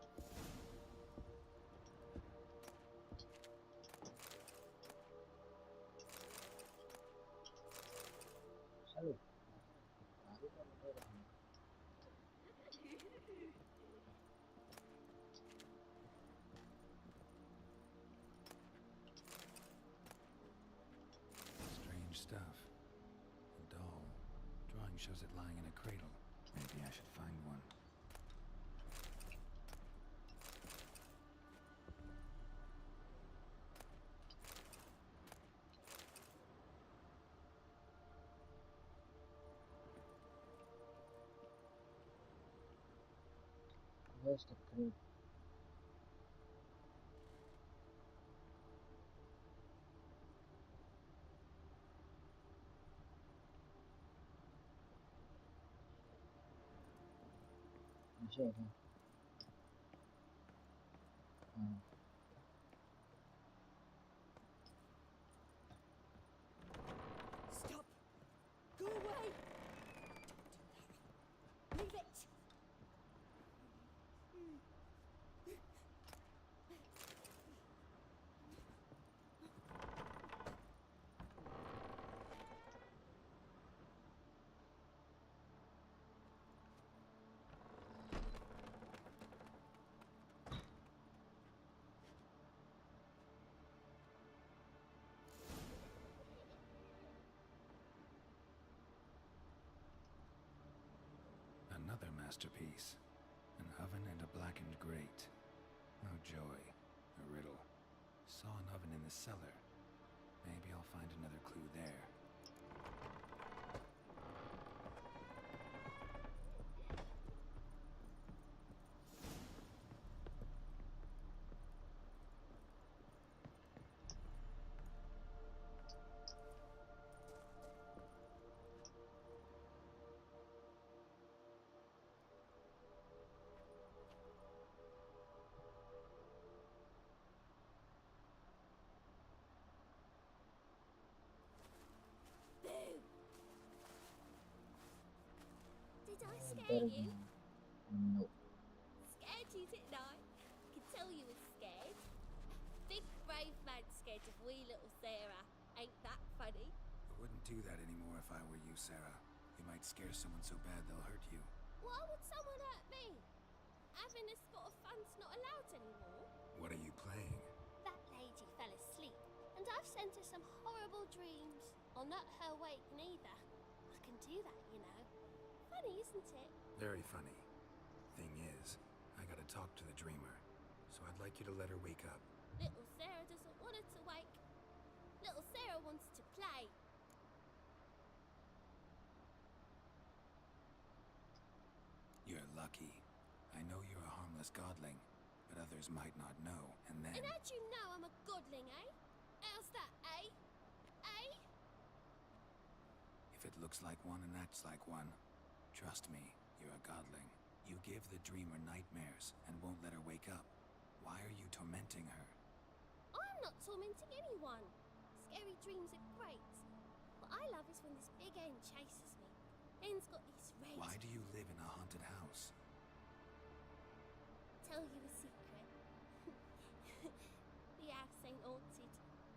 stuff. A doll. Drawing shows it lying in a cradle. Maybe I should find one. Where's the crate? नीचे है क्या? हाँ. Stop! Go away! Don't do that. Leave it! Another masterpiece. An oven and a blackened grate. Oh joy. A riddle. Saw an oven in the cellar. Maybe I'll find another clue there. Did I scare There is you? no. Scared you, didn't I? Could tell you was scared. Big brave man scared of wee little Sarah. Ain't that funny? I wouldn't do that anymore if I were you, Sarah. You might scare someone so bad they'll hurt you. Why would someone hurt me? Having a spot of fun's not allowed anymore. What are you playing? That lady fell asleep, and I've sent her some horrible dreams. I'll not her wake neither. I can do that, you know. Funny, isn't it? Very funny. Thing is, I gotta talk to the dreamer, so I'd like you to let her wake up. Little Sarah doesn't want her to wake. Little Sarah wants to play. You're lucky. I know you're a harmless godling, but others might not know, and then... And how'd you know I'm a godling, eh? How's that, eh? Eh? If it looks like one and acts like one, trust me, you're a godling. You give the dreamer nightmares and won't let her wake up. Why are you tormenting her? I'm not tormenting anyone. Scary dreams are great. What I love is when this big hen chases me. Hen's got these red... Why do you live in a haunted house? Tell you a secret. The house ain't haunted.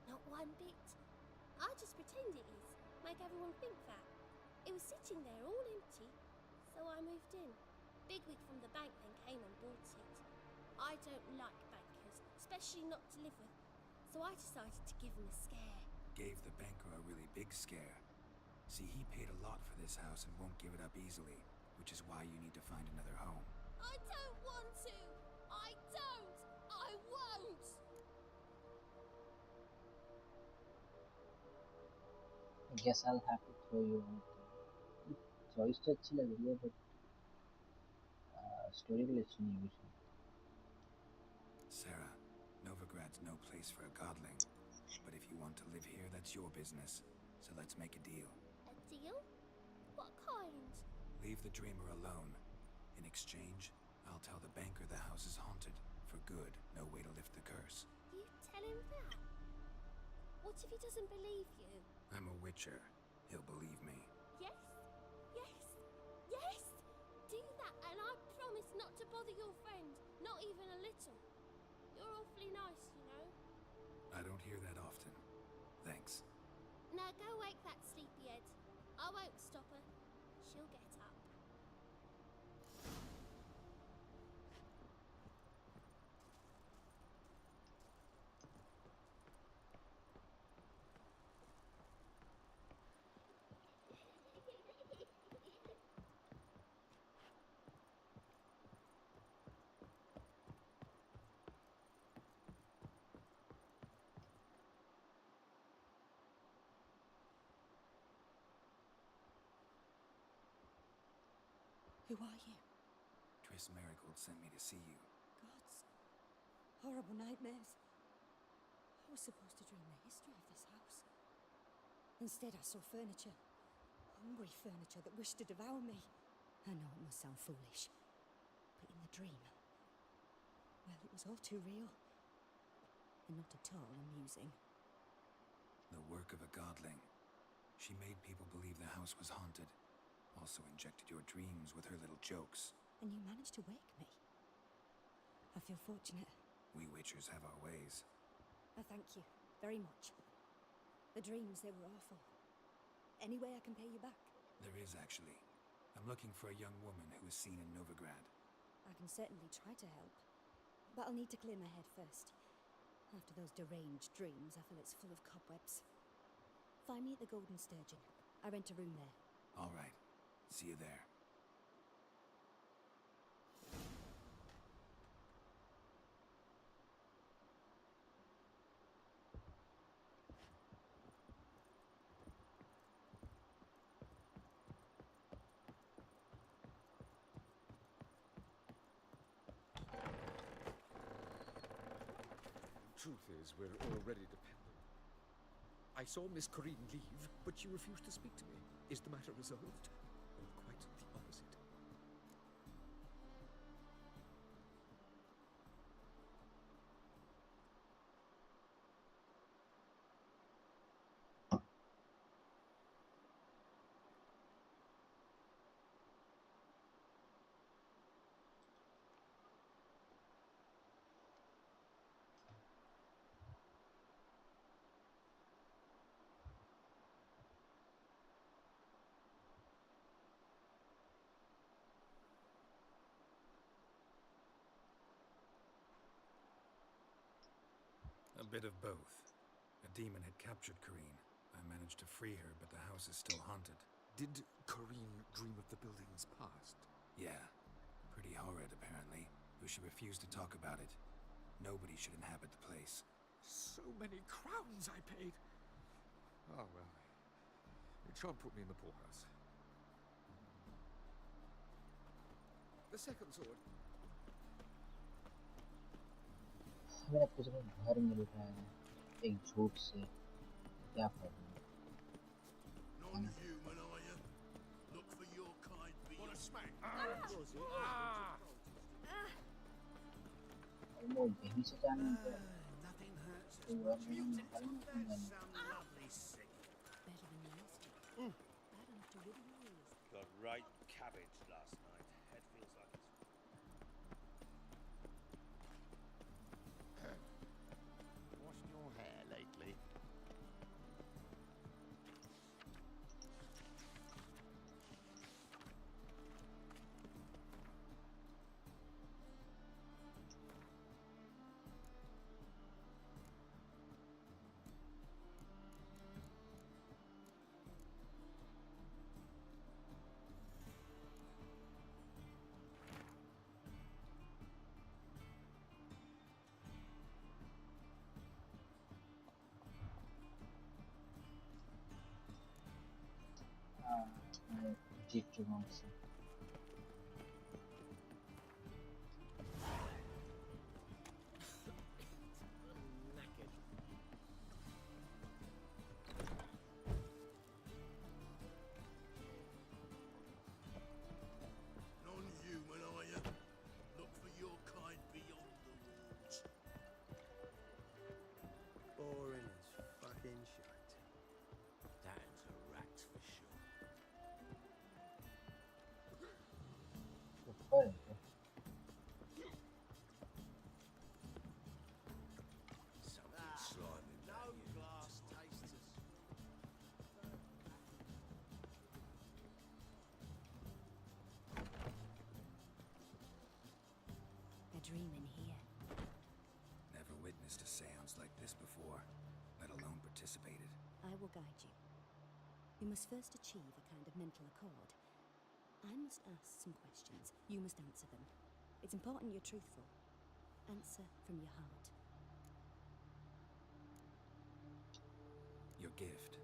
Not one bit. I just pretend it is. Make everyone think that. It was sitting there all empty. So I moved in. Bigwig from the bank then came and bought it. I don't like bankers, especially not to live with. So I decided to give him a scare. Gave the banker a really big scare. See, he paid a lot for this house and won't give it up easily, which is why you need to find another home. I don't want to! I don't! I won't! I guess I'll have to throw you out there. Choice तो अच्छी लग रही है but story के लिए अच्छी नहीं है कुछ. Sarah, Novigrad's no place for a godling. But if you want to live here, that's your business. So let's make a deal. A deal? What kind? Leave the dreamer alone. In exchange, I'll tell the banker the house is haunted. For good, no way to lift the curse. You tell him that? What if he doesn't believe you? I'm a witcher. He'll believe me. Yes? Yes? Yes! Do that and I promise not to bother your friend. Not even a little. You're awfully nice, you know. I don't hear that often. Thanks. Now go wake that sleepyhead. I won't stop her. She'll get up. Who are you? Triss Marigold sent me to see you. Gods. Horrible nightmares. I was supposed to dream the history of this house. Instead, I saw furniture. Hungry furniture that wished to devour me. I know it must sound foolish, but in the dream, well, it was all too real. And not at all amusing. The work of a godling. She made people believe the house was haunted. Also injected your dreams with her little jokes. And you managed to wake me. I feel fortunate. We witchers have our ways. I thank you very much. The dreams, they were awful. Any way I can pay you back? There is, actually. I'm looking for a young woman who was seen in Novigrad. I can certainly try to help. But I'll need to clear my head first. After those deranged dreams, I feel it's full of cobwebs. Find me at the Golden Sturgeon. I rent a room there. All right. See you there. Truth is, we're already dependent. I saw Miss Corinne leave, but she refused to speak to me. Is the matter resolved? Or quite the opposite? A bit of both. A demon had captured Corinne. I managed to free her, but the house is still haunted. Did Corinne dream of the building's past? Yeah. Pretty horrid, apparently. Though she refused to talk about it. Nobody should inhabit the place. So many crowns I paid! Oh, well. It shan't put me in the poorhouse. The second sword. अगर आपको सिर्फ घर मिल रहा है एक झूठ से क्या प्रॉब्लम है? Non-human, are you? Look for your kind beyond. What a smack! और वो यहीं से जाने पे Nothing hurts. तो और नहीं निकलना है Some lovely singing. Better than the last time. Bad enough to rid your ears. Got right cabbage last night. Head feels like it's... Washed your hair lately? मैं जीत चुका हूँ उससे Non-human, are you? Look for your kind beyond the walls. Boring as fucking shite. That's a rat for sure. ऊपर है Something slimy No about you. glass tasters. A dream in here. Never witnessed a seance like this before, let alone participated. I will guide you. You must first achieve a kind of mental accord. I must ask some questions. You must answer them. It's important you're truthful. Answer from your heart. Your gift.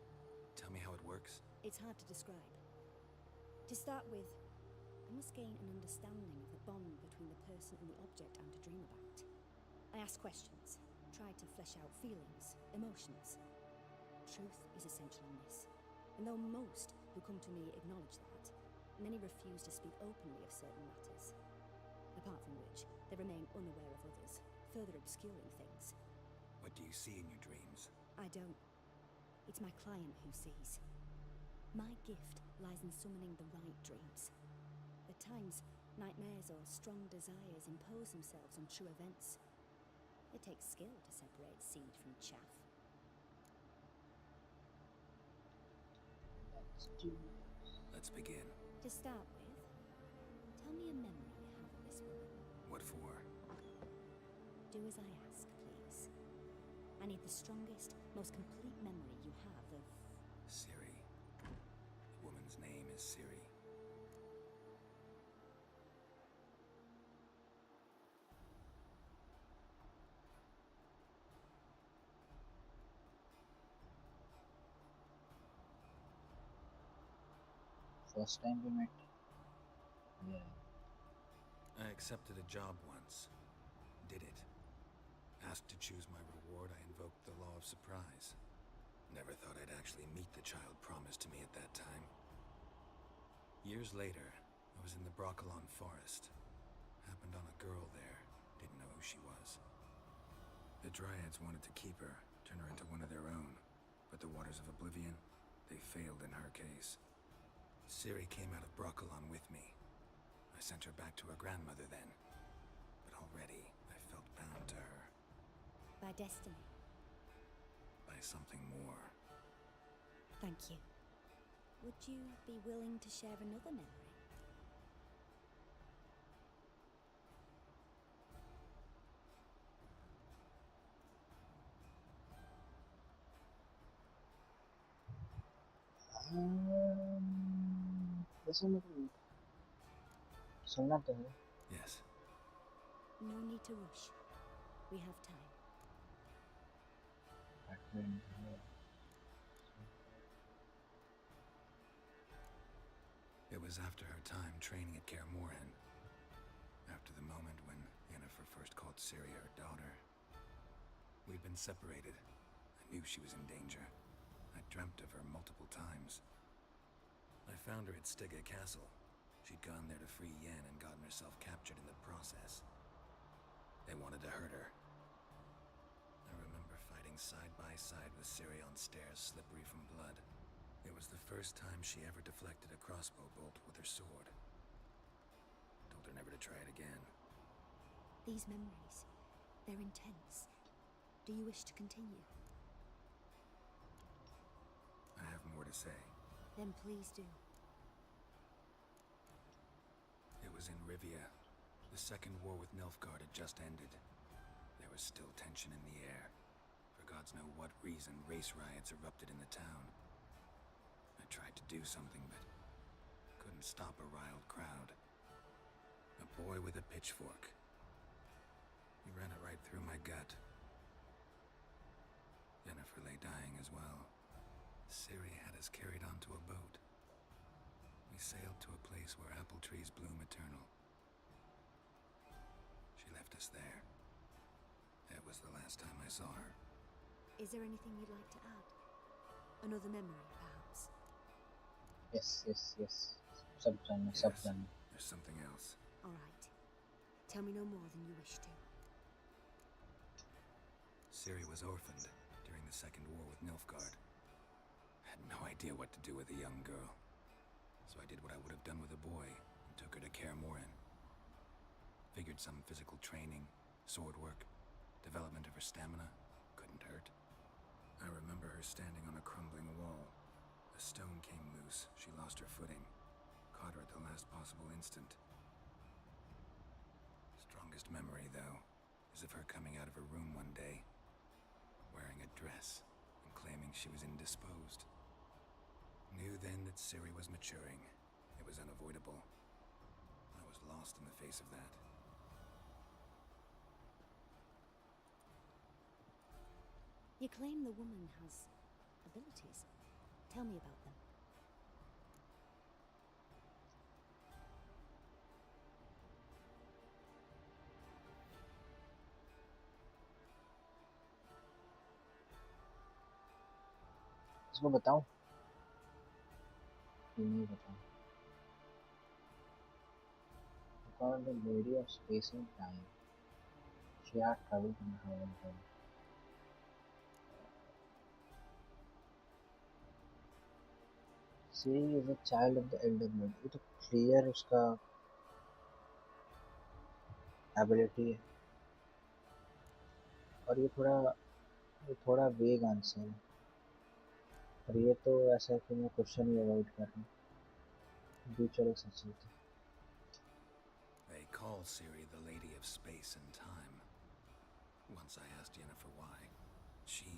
Tell me how it works. It's hard to describe. To start with, I must gain an understanding of the bond between the person and the object I'm to dream about. I ask questions, try to flesh out feelings, emotions. Truth is essential in this, and though most who come to me acknowledge that, many refuse to speak openly of certain matters. Apart from which, they remain unaware of others, further obscuring things. What do you see in your dreams? I don't. It's my client who sees. My gift lies in summoning the right dreams. At times, nightmares or strong desires impose themselves on true events. It takes skill to separate seed from chaff. Let's begin. To start with, tell me a memory you have of this woman. What for? Do as I ask, please. I need the strongest, most complete memory you have of... Ciri. The woman's name is Ciri. First time we met. Yeah. I accepted a job once. Did it. Asked to choose my reward, I invoked the law of surprise. Never thought I'd actually meet the child promised to me at that time. Years later, I was in the Broccolon forest. Happened on a girl there. Didn't know who she was. The Dryads wanted to keep her, turn her into one of their own. But the Waters of Oblivion, they failed in her case. Ciri came out of Broccolon with me. I sent her back to her grandmother then. But already, I felt bound to her. By destiny. By something more. Thank you. Would you be willing to share another memory? वैसे मेरे सुनना तो है. Yes. No need to rush. We have time. It was after her time training at Kaer Morhen. After the moment when Yennefer first called Ciri her daughter. We'd been separated. I knew she was in danger. I dreamt of her multiple times. I found her at Stygga Castle. She'd gone there to free Yen and gotten herself captured in the process. They wanted to hurt her. I remember fighting side by side with Ciri on stairs slippery from blood. It was the first time she ever deflected a crossbow bolt with her sword. Told her never to try it again. These memories, they're intense. Do you wish to continue? I have more to say. Then please do. It was in Rivia. The Second War with Nilfgaard had just ended. There was still tension in the air. For gods know what reason, race riots erupted in the town. I tried to do something, but couldn't stop a riled crowd. A boy with a pitchfork. He ran it right through my gut. Yennefer lay dying as well. Ciri had us carried onto a boat. We sailed to a place where apple trees bloom eternal. She left us there. That was the last time I saw her. Is there anything you'd like to add? Another memory, perhaps? Yes. सब जाने. There's something else. All right. Tell me no more than you wish to. Ciri was orphaned during the Second War with Nilfgaard. Had no idea what to do with a young girl. So I did what I would have done with a boy and took her to Kaer Morhen. Figured some physical training, sword work, development of her stamina couldn't hurt. I remember her standing on a crumbling wall. A stone came loose. She lost her footing. Caught her at the last possible instant. Strongest memory, though, is of her coming out of her room one day, wearing a dress and claiming she was indisposed. Knew then that Ciri was maturing. It was unavoidable. I was lost in the face of that. You claim the woman has abilities. Tell me about them. इसको बताऊं कि नहीं बताऊं? Because the lady of space and time, she had traveled in her own time. She is a child of the elder blood. ये तो clear उसका ability है और ये थोड़ा वेग आंसर है और ये तो ऐसा है कि मैं क्वेश्चन ही अवॉइड कर रहा हूँ बीच वाले सच थे They call Ciri the Lady of Space and Time. Once I asked Yennefer why. She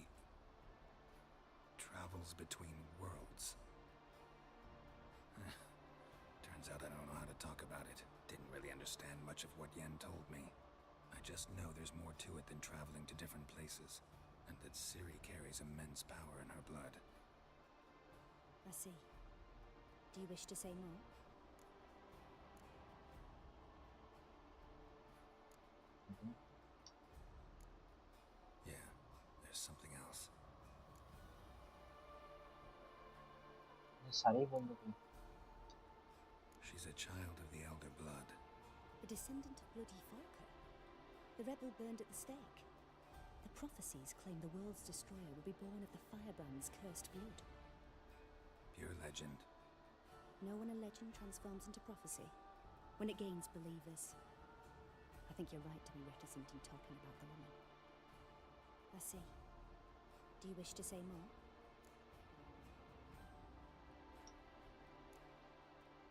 travels between worlds. Turns out I don't know how to talk about it. Didn't really understand much of what Yen told me. I just know there's more to it than traveling to different places, and that Ciri carries immense power in her blood. I see. Do you wish to say more? Yeah, there's something else. सारी बोल दो She's a child of the elder blood. A descendant of bloody Volker. The rebel burned at the stake. The prophecies claim the world's destroyer will be born of the firebrand's cursed blood. Pure legend. Know when a legend transforms into prophecy? When it gains believers. I think you're right to be reticent in talking about the woman. I see. Do you wish to say more?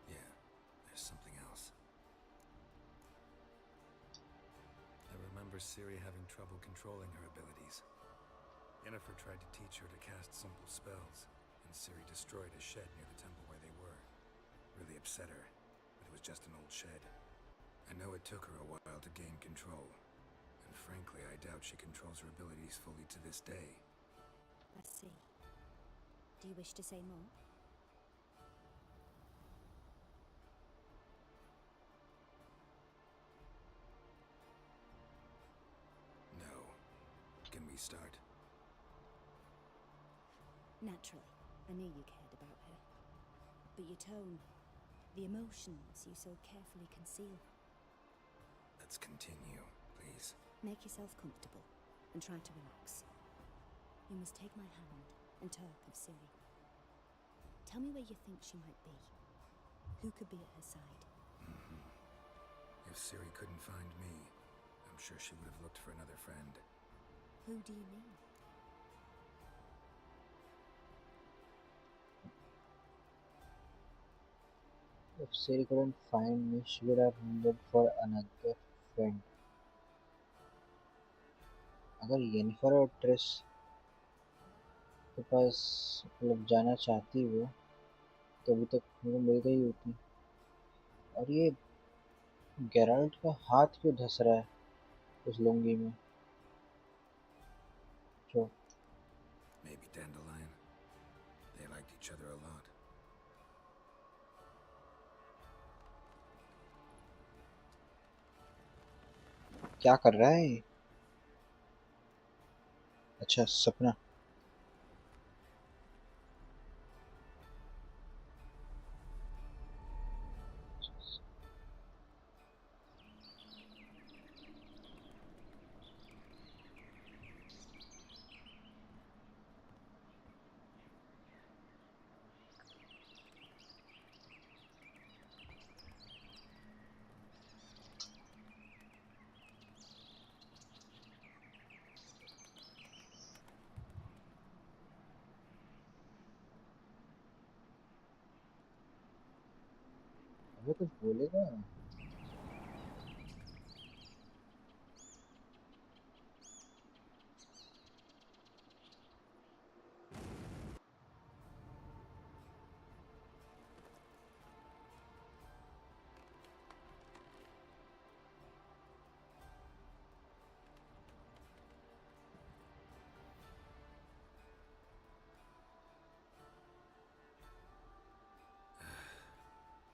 Yeah, there's something else. I remember Ciri having trouble controlling her abilities. Yennefer tried to teach her to cast simple spells, and Ciri destroyed a shed near the temple where they were. Really upset her, but it was just an old shed. I know it took her a while to gain control, and frankly, I doubt she controls her abilities fully to this day. I see. Do you wish to say more? No. Can we start? Naturally. I knew you cared about her. But your tone, the emotions you so carefully conceal. Let's continue, please. Make yourself comfortable and try to relax. You must take my hand and talk of Ciri. Tell me where you think she might be. Who could be at her side? If Ciri couldn't find me, I'm sure she would have looked for another friend. Who do you mean? If Ciri couldn't find me, she would have looked for another friend. अगर Jennifer और tris के पास मतलब जाना चाहती वो तो अभी तक मुझे मिल गई होती और ये गेराल्ट का हाथ क्यों धस रहा है उस लुंगी में जो Maybe Dandelion. They liked each other a lot. क्या कर रहा है अच्छा सपना अबे कुछ बोलेगा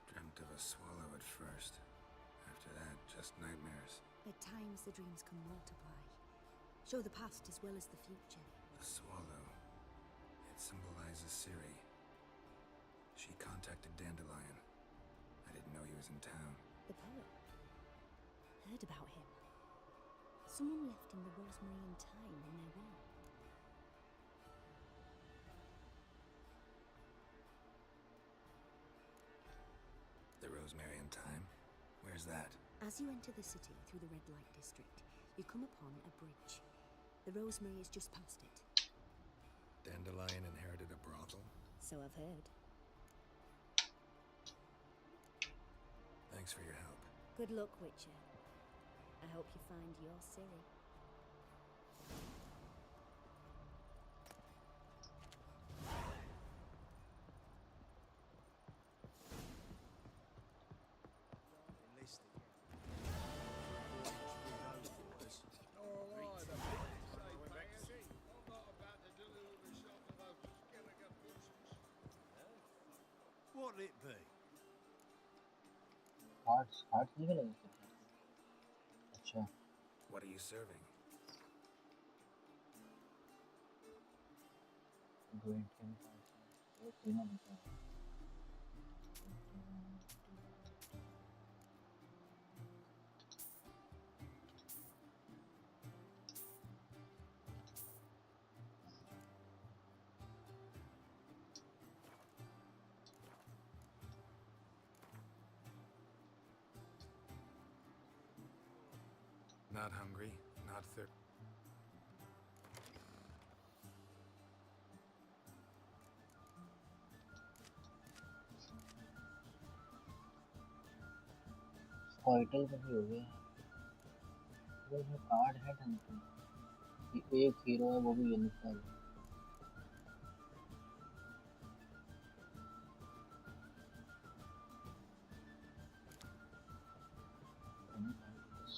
Dreamt of a swallow at first. After that, just nightmares. At times the dreams can multiply. Show the past as well as the future. The swallow. It symbolizes protected Dandelion. I didn't know he was in town. The poet. Heard about him. Someone left him the rosemary and thyme in their will. The Rosemary and Thyme? Where's that? As you enter the city through the red light district, you come upon a bridge. The rosemary is just past it. Dandelion inherited a brothel? So I've heard. Thanks for your help. Good luck, Witcher. I hope you find your Ciri. What'll it be? Cards नहीं मिलेंगे क्या? अच्छा What are you serving? ग्वेंटियन cards वो तीनों मिलते हैं Not hungry, not thirsty. स्कॉइटल का भी हो गया वो जो कार्ड है ढंग से एक हीरो है वो भी यूनिफॉर्म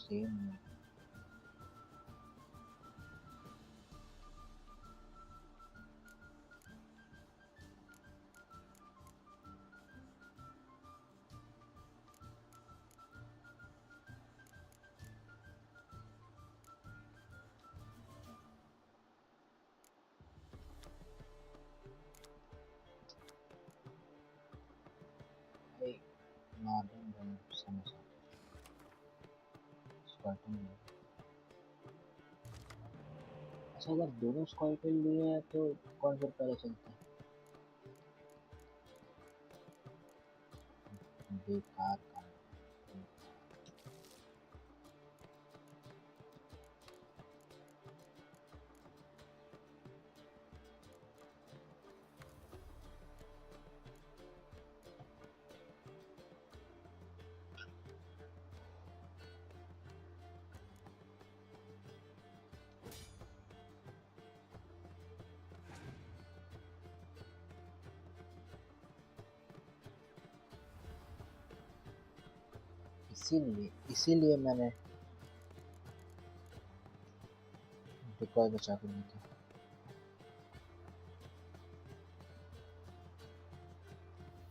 सेम है नॉर्दर्न रन समझ स्कॉटलैंड में अच्छा अगर दोनों स्कॉटलैंड लिए हैं तो कौन सा पहले चलता है बेकार काम इसीलिए मैंने डिकॉय बचा कर लिया था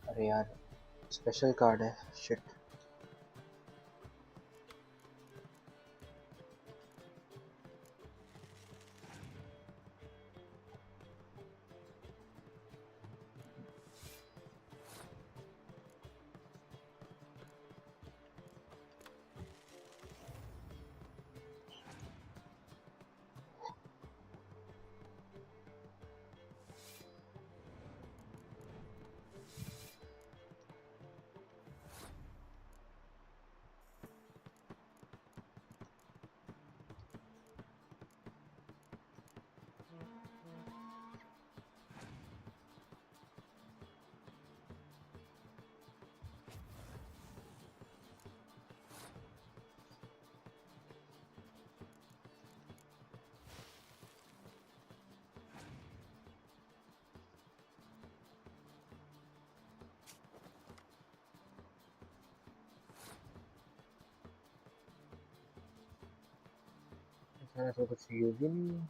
अरे यार स्पेशल कार्ड है शिट ऐसा कुछ यूज ही नहीं है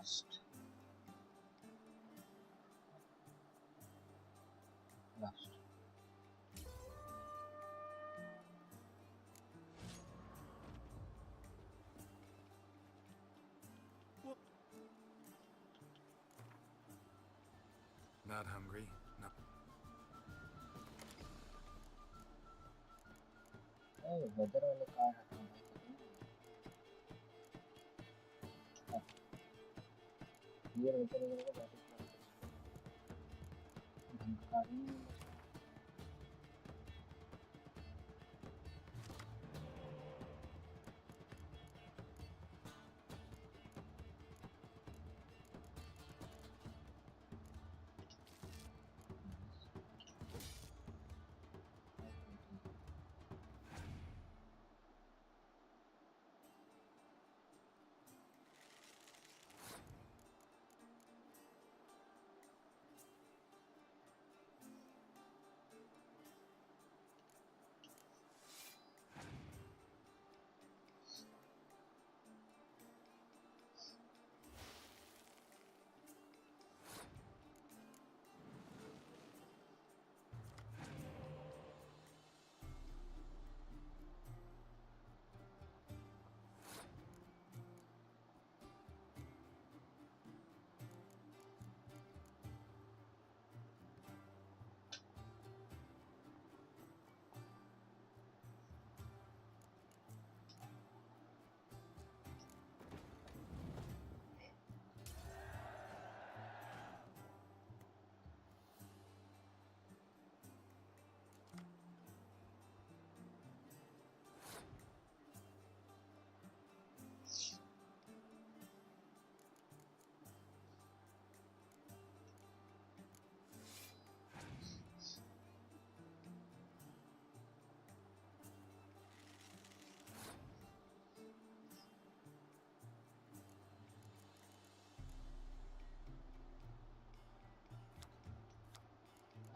last. Last. Not hungry? No. Hey, weather वाले कार हटाना है। ये weather वाले का बैटरी ढंग का कार ही नहीं मिल रहा।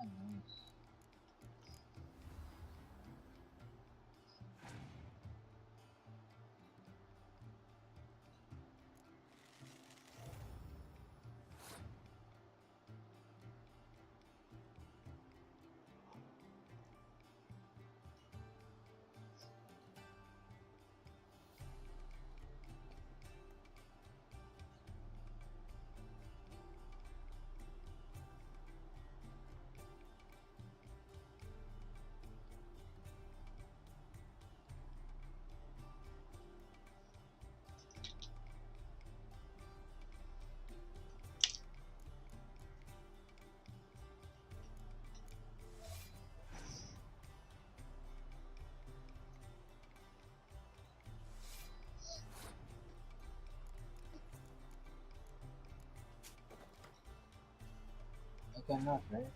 Nice. I cannot, right?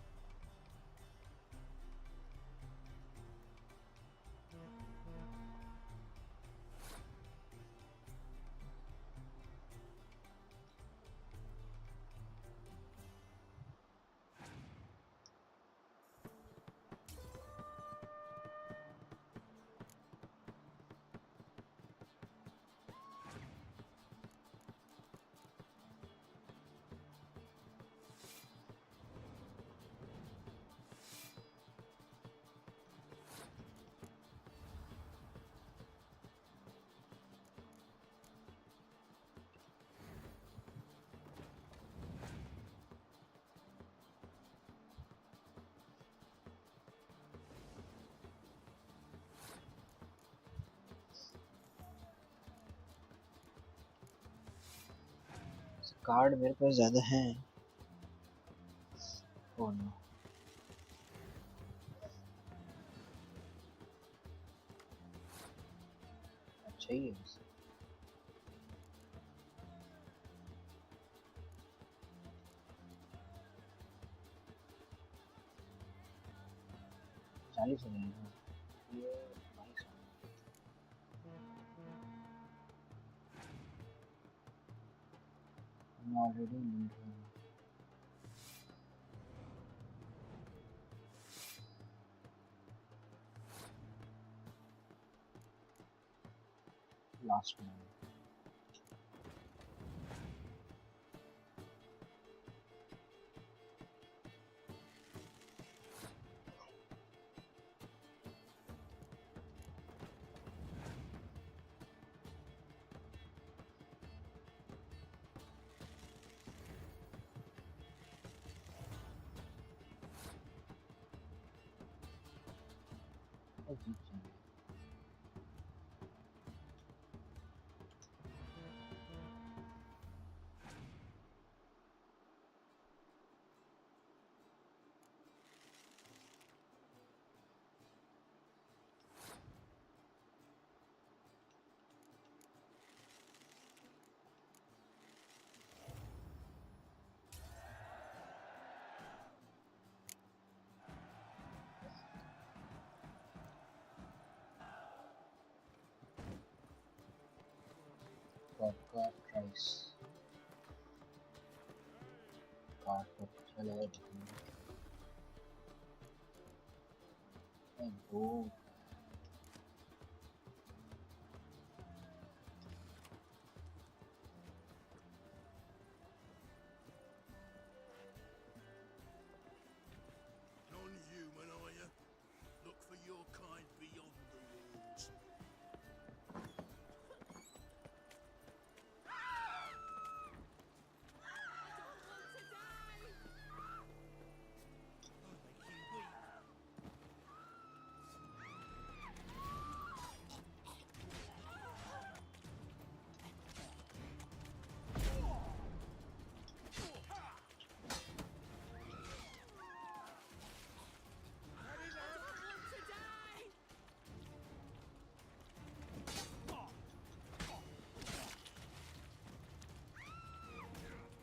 Card मेरे पास ज़्यादा हैं। Oh no. अच्छा ही है वैसे। चालीस हो जाएगा ये 22 I'm already in India. Last one. जीत जाएंगे। vodka rice कार्ड पर चलेगा दिखेंगे। वो Non-human, are you? Look for your kind beyond the walls.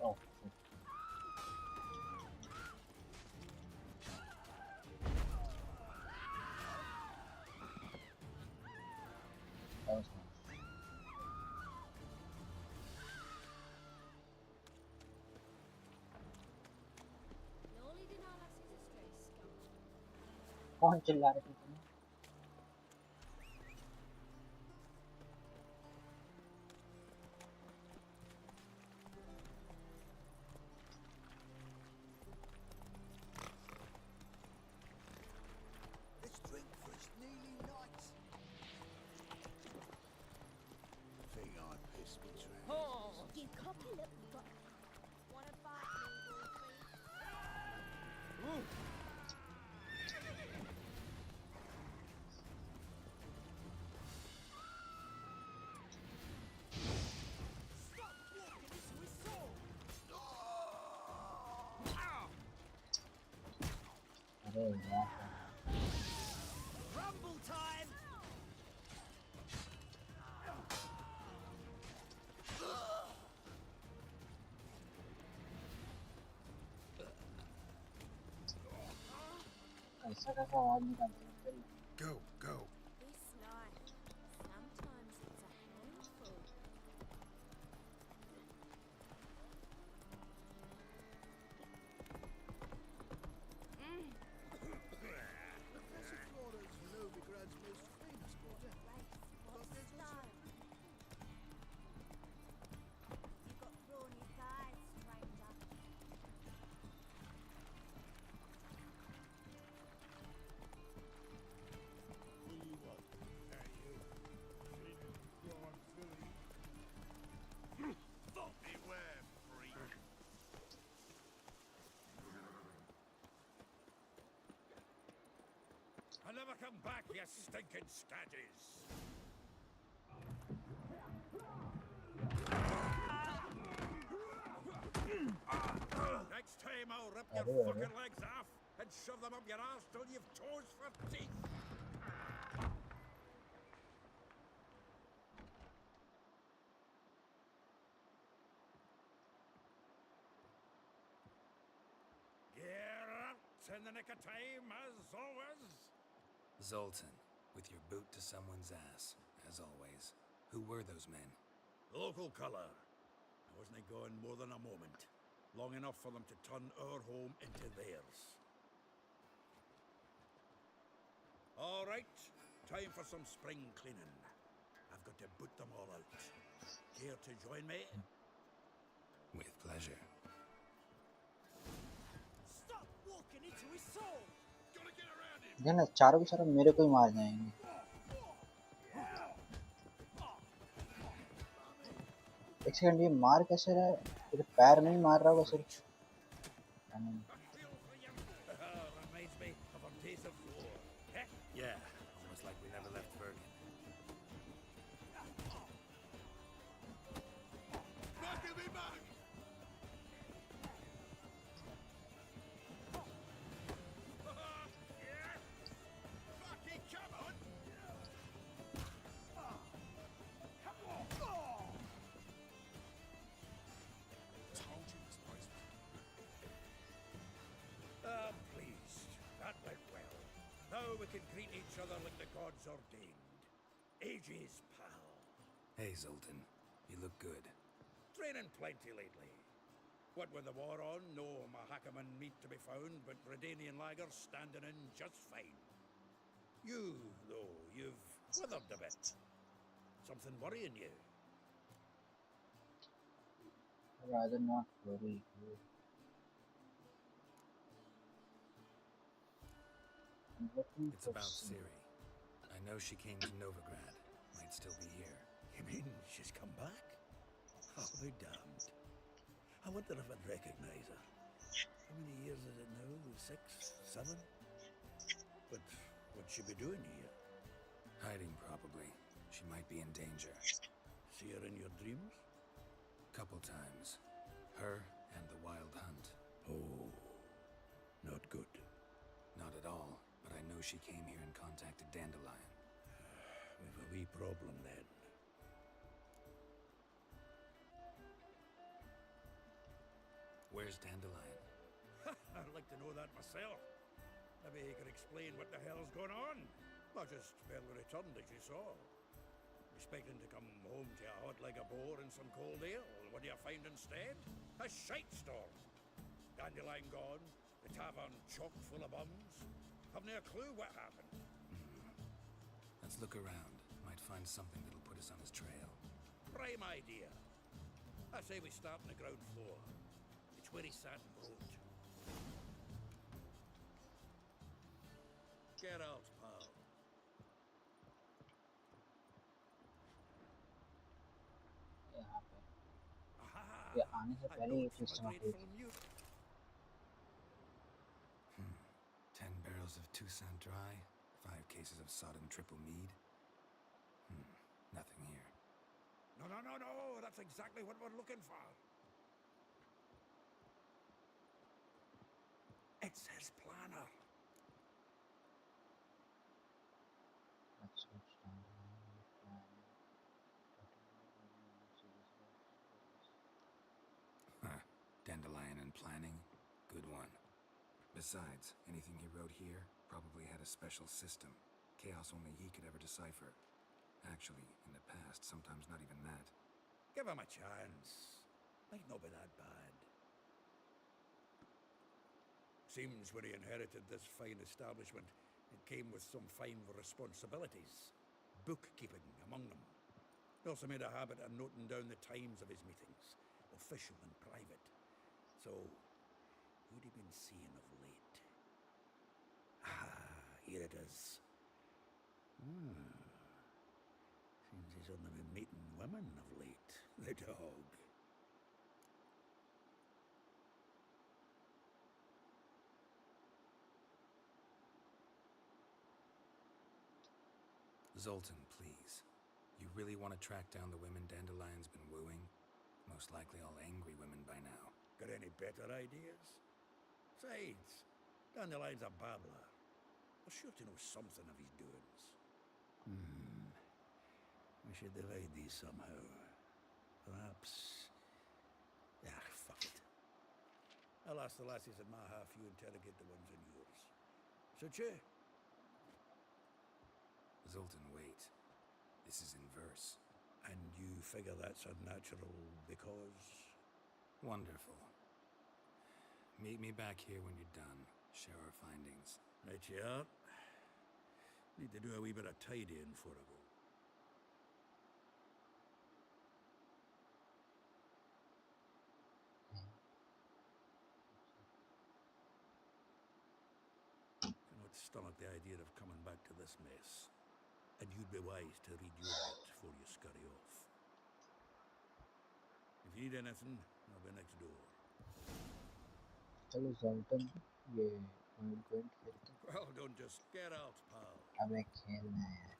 oh that was nice. No leading our lasses astray, scum. कौन चिल्ला रहे थे तुम? Let's drink for it's nearly night. Think I pissed me tracks. Oh, you cocky little butt. Wanna fight me, Wolfie? Stop walking into his sword! अरे यार Rumble time! कैसा कैसा आवाज निकालते हैं फिर Go, go. This life, sometimes it's a handful. Florida's Novigrad's most famous border. Race, what's the style? You got thrawny thighs, stranger. What do you want? Hey, you. Gone silly. Beware, freak. I'll never come back, you stinking staggies! Next time I'll rip your अरे अरे fucking legs off and shove them up your arse till you've toes for teeth! Geralt, in the nick of time, as always. Zoltan, with your boot to someone's ass, as always. Who were those men? Local colour. I wasn't gone more than a moment. Long enough for them to turn our home into theirs. All right, time for some spring cleaning. I've got to boot them all out. Care to join me? With pleasure. Stop walking into his sword! Gotta get around him! देखना चारों के चारों मेरे को ही मार जाएंगे। एक second ये मार कैसे रहा है? तेरे पैर में ही मार रहा होगा सिर्फ। Reminds me of a taste of war. Yeah, almost can greet each other like the gods ordained. Ages, pal. Hey, Zoltan. You look good. Training plenty lately. What with the war on, no Mahakaman meat to be found, but Redanian lagers standing in just fine. You, though, you've withered a bit. Something worrying you? Rather not worry you. I'm looking It's for about some. Ciri. I know she came to Novigrad. Might still be here. You mean she's come back? I'll be damned. I wonder if I'd recognize her. How many years is it now? 6, 7? But what'd she be doing here? Hiding, probably. She might be in danger. See her in your dreams? Couple times. Her and the Wild Hunt. Oh, not good. Not at all, but I know she came here and contacted Dandelion. We've a wee problem then. Where's Dandelion? I'd like to know that myself. Maybe he could explain what the hell's going on. I just barely returned, as you saw. Expecting to come home to a hot leg of boar and some cold ale. What do you find instead? A shite storm. Dandelion gone, the tavern chock full of bums. Haven't a clue what happened. Let's look around. Might find something that'll put us on his trail. Prime idea. I say we start on the ground floor. It's where he sat and wrote. Geralt, pal. यहाँ पे Aha! ये आने से I पहले know ये it चीज from a समझ गई grateful थी. mute. 10 barrels of Toussaint Dry, 5 cases of sodden triple mead. Nothing here. No, no, no, no! That's exactly what we're looking for. It's his planner. That's what's down the plan. Huh. Dandelion and planning? Good one. Besides, anything he wrote here probably had a special system. Chaos only he could ever decipher. Actually, in the past, sometimes not even that. Give him a chance. Might not be that bad. Seems when he inherited this fine establishment, it came with some fine responsibilities. Bookkeeping among them. He also made a habit of noting down the times of his meetings, official and private. So, who'd he been seeing of late? Ah, here it is. Seems he's only been meeting women of late. The dog. Zoltan, please. You really want to track down the women Dandelion's been wooing? Most likely all angry women by now. Got any better ideas? Besides, Dandelion's a babbler. We're sure to know something of his doings. We should divide these somehow. Perhaps... Ah, fuck it. I'll ask the lassies in my half, you interrogate the ones in yours. Suit you? Zoltan, wait. This is in verse. And you figure that's unnatural because... Wonderful. Meet me back here when you're done. Share our findings. Right you are. Need to do a wee bit of tidying before I go. Cannot stomach the idea of coming back to this mess. And you'd be wise to read your bit before you scurry off. If you need anything, I'll be next door. चलो Zoltan ये point point खेलते हैं. Well, don't just get out, pal. अबे खेलना है यार.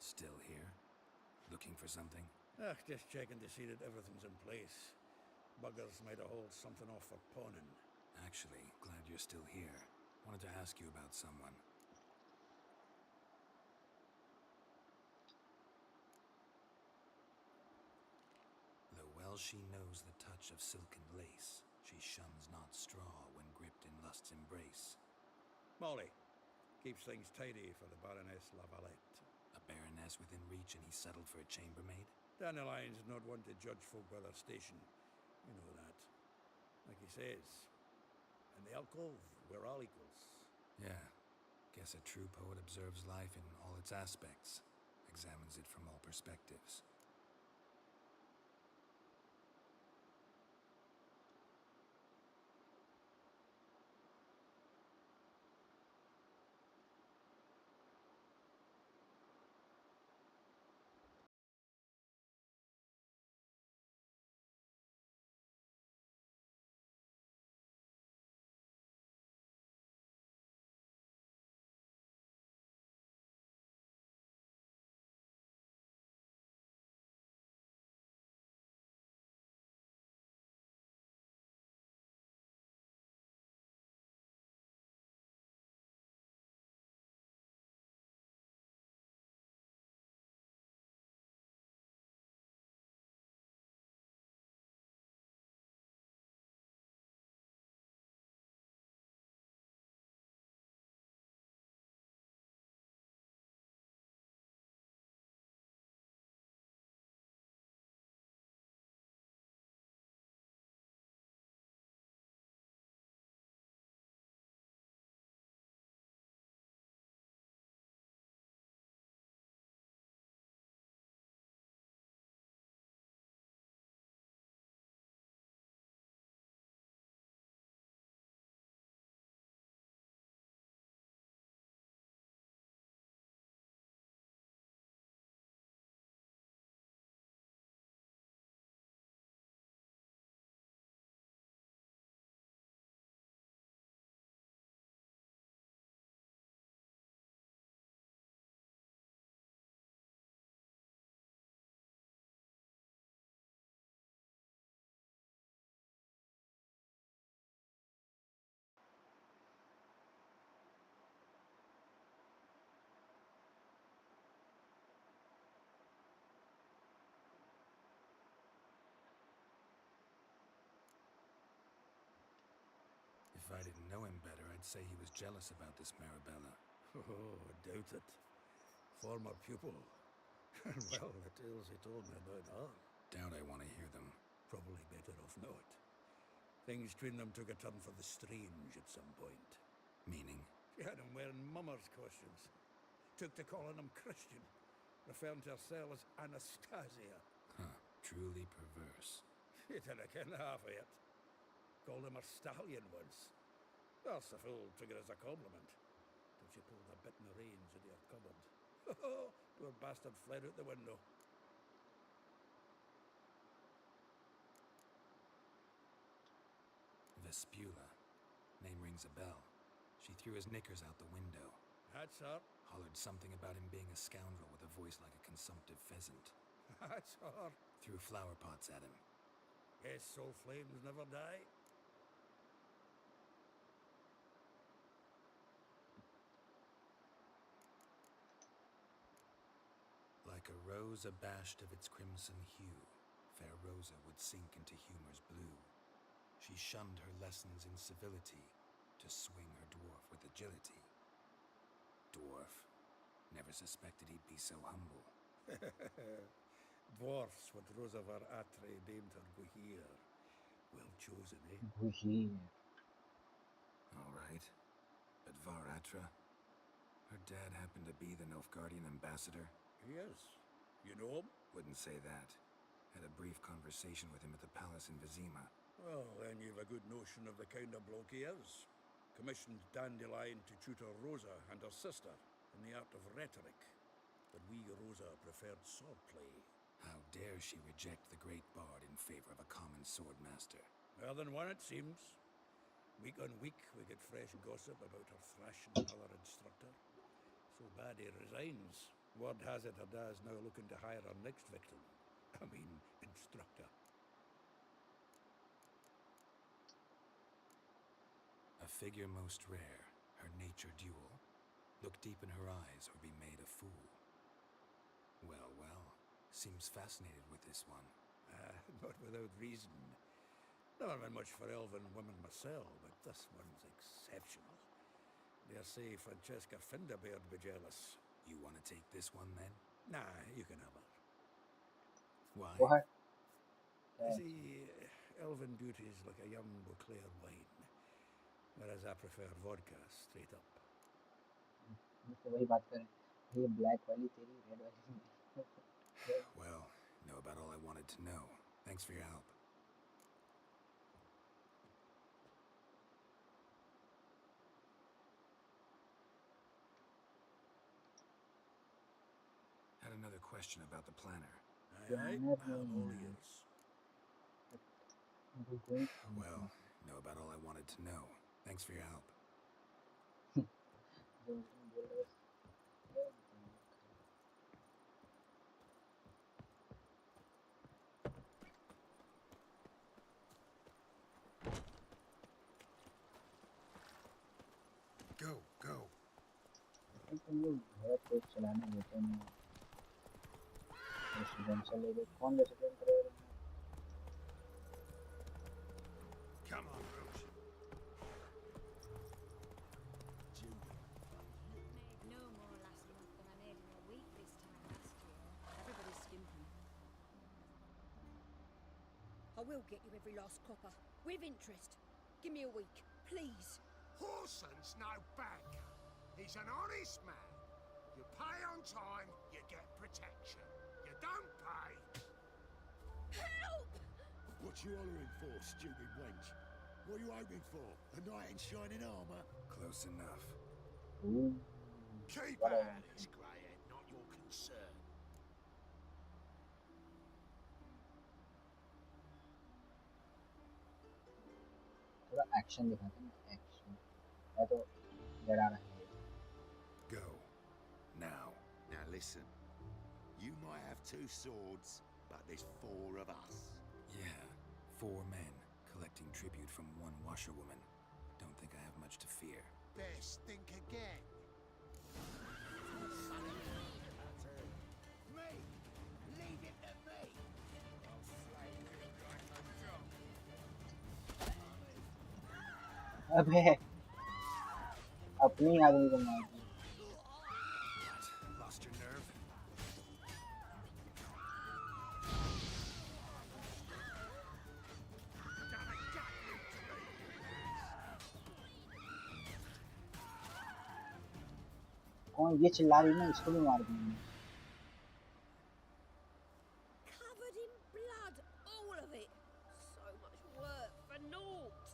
Still here? Looking for something? Ah, just checking to see that everything's in place. Buggers might have hauled something off for pawning. Actually, glad you're still here. Wanted to ask you about someone. Though well she knows the touch of silken lace, she shuns not straw when gripped in lust's embrace. Molly. Keeps things tidy for the Baroness Lavalette. A baroness within reach and he settled for a chambermaid? Dandelion's not one to judge folk by their station. You know that. Like he says, in the alcove, we're all equals. Yeah. Guess a true poet observes life in all its aspects, examines it from all perspectives. If I didn't know him better, I'd say he was jealous about this Marabella. Oh, doubt it. Former pupil. Well, the tales he told me about her. Doubt I want to hear them. Probably better off not. Things between them took a turn for the strange at some point. Meaning? She had him wearing mummers' costumes. Took to calling him Christian, referring to herself as Anastasia. Huh, truly perverse. He didn't ken half of it. Called him her stallion once. Well, the fool took it as a compliment, till she pulled a bit in the reins into her cupboard. Poor bastard fled out the window. Vespula. Name rings a bell. She threw his knickers out the window. That's her. Hollered something about him being a scoundrel with a voice like a consumptive pheasant. That's her. Threw flower pots at him. Guess soul flames never die. Like a rose abashed of its crimson hue, fair Rosa would sink into humor's blue. She shunned her lessons in civility to swing her dwarf with agility. Dwarf. Never suspected he'd be so humble. Dwarfs with Rosa var Atre named her Guhir. Well chosen, eh? Guhir. All right. But Varatra? Her dad happened to be the Nilfgaardian ambassador? Yes. You know him? Wouldn't say that. Had a brief conversation with him at the palace in Vizima. Well, then you've a good notion of the kind of bloke he is. Commissioned Dandelion to tutor Rosa and her sister in the art of rhetoric. But we, Rosa, preferred swordplay. How dare she reject the great bard in favor of a common swordmaster? More than one, it seems. Week on week, we get fresh gossip about her thrashing another instructor. So bad he resigns. Word has it her dad's now looking to hire our next victim. I mean, instructor. A figure most rare, her nature dual. Look deep in her eyes or be made a fool. Well, well, seems fascinated with this one. Not without reason. Never been much for elven women myself, but this one's exceptional. Dare say Francesca Finderbeard be jealous. You want to take this one then? Nah, you can have her. Why? Go ahead. See, elven beauty is like a young Beauclair wine, whereas I prefer vodka straight up. तो वही बात करें ये black वाली तेरी red वाली Well, know about all I wanted to know. Thanks for your help. Had another question about the planner. Aye, I'm all ears. Well, know about all I wanted to know. Thanks for your help. Go, go. घर को चलाने देते हैं residential area कौन resident रहेगा Come on, Rouge. Made no more last month than I made in a week this time last year. Everybody's skimping. I will get you every last copper, with interest. Give me a week, please. Horson's no banker. He's an honest man. You pay on time, you get protection. You don't pay. Help! What you hollering for, stupid wench? What are you hoping for? A knight in shining armour? Close enough. Keep out of this, greyhead, not your concern. थोड़ा action दिखाते हैं action मैं तो डरा रहा है Go. Now. Now listen. You might have 2 swords, but there's 4 of us. Yeah, 4 men collecting tribute from 1 washerwoman. Don't think I have much to fear. Best think again. Me! Leave it to me! I'll slay you like a dog. अबे अपनी आदमी को मार दिया What? Lost your nerve? कौन ये चिल्ला रही है ना इसको भी मार दूंगा Covered in blood, all of it. So much work for naught.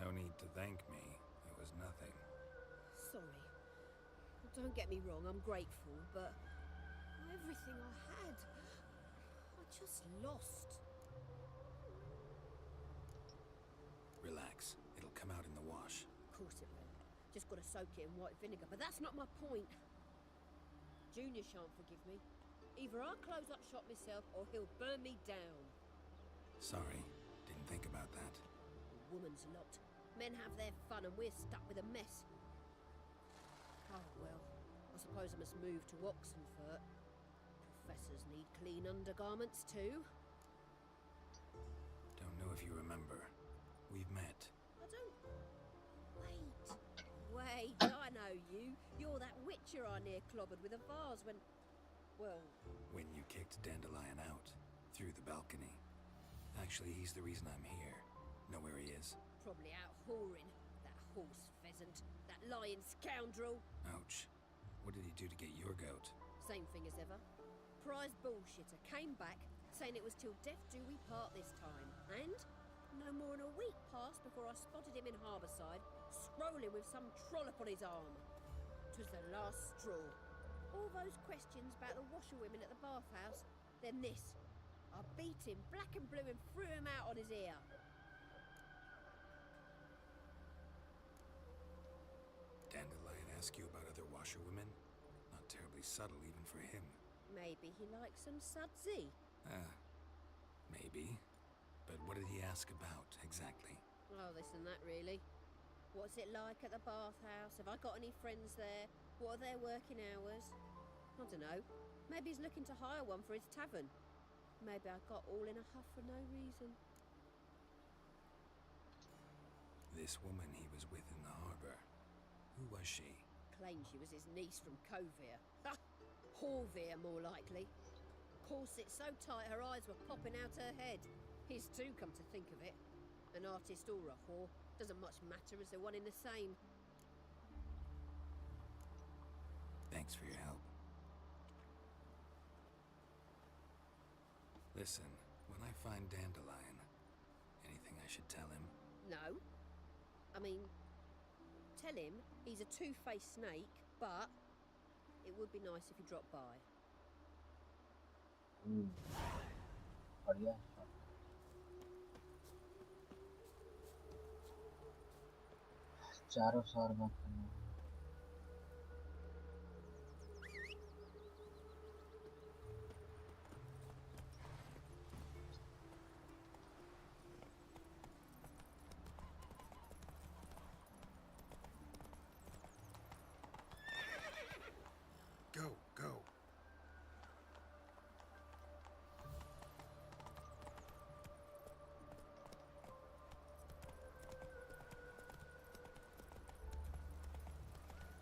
No need to thank me. It was nothing. Sorry. Don't get me wrong, I'm grateful, but everything I had, I just lost. Relax. It'll come out in the wash. Of course it will. Just gotta soak it in white vinegar, but that's not my point. Junior shan't forgive me. Either I'll close up shop myself or he'll burn me down. Sorry. Didn't think about that. The woman's lot. Men have their fun and we're stuck with a mess. Oh well, I suppose I must move to Oxenfurt. Professors need clean undergarments too. Don't know if you remember. We've met. I don't... Wait, I know you. You're that witcher I near clobbered with a vase when... Well... When you kicked Dandelion out. Through the balcony. Actually, he's the reason I'm here. Know where he is? Probably out whoring. That horse pheasant. That lying scoundrel. Ouch. What did he do to get your goat? Same thing as ever. Prize bullshitter came back, saying it was till death do we part this time. And no more than a week passed before I spotted him in Harbourside, strolling with some trollop on his arm. 'Twas the last straw. All those questions about the washerwomen at the bathhouse, then this. I beat him black and blue and threw him out on his ear. Dandelion ask you about other washerwomen? Not terribly incredibly subtle even for him. Maybe he likes some sudsy. Maybe. But what did he ask about, exactly? Oh, this and that, really. What's it like at the bathhouse? Have I got any friends there? What are their working hours? I don't know. Maybe he's looking to hire one for his tavern. Maybe I got all in a huff for no reason. This woman he was with in the harbor. Who was she? Claimed she was his niece from Kovir. Ha! Horvir, more likely. Corset so tight her eyes were popping out her head. His too, come to think of it. An artist or a whore. Doesn't much matter as they're one in the same. Thanks for your help. Listen, when I find Dandelion, anything I should tell him? No. I mean, tell him he's a two-faced snake, but it would be nice if he dropped by. बढ़िया चारों सौ बात करना Go.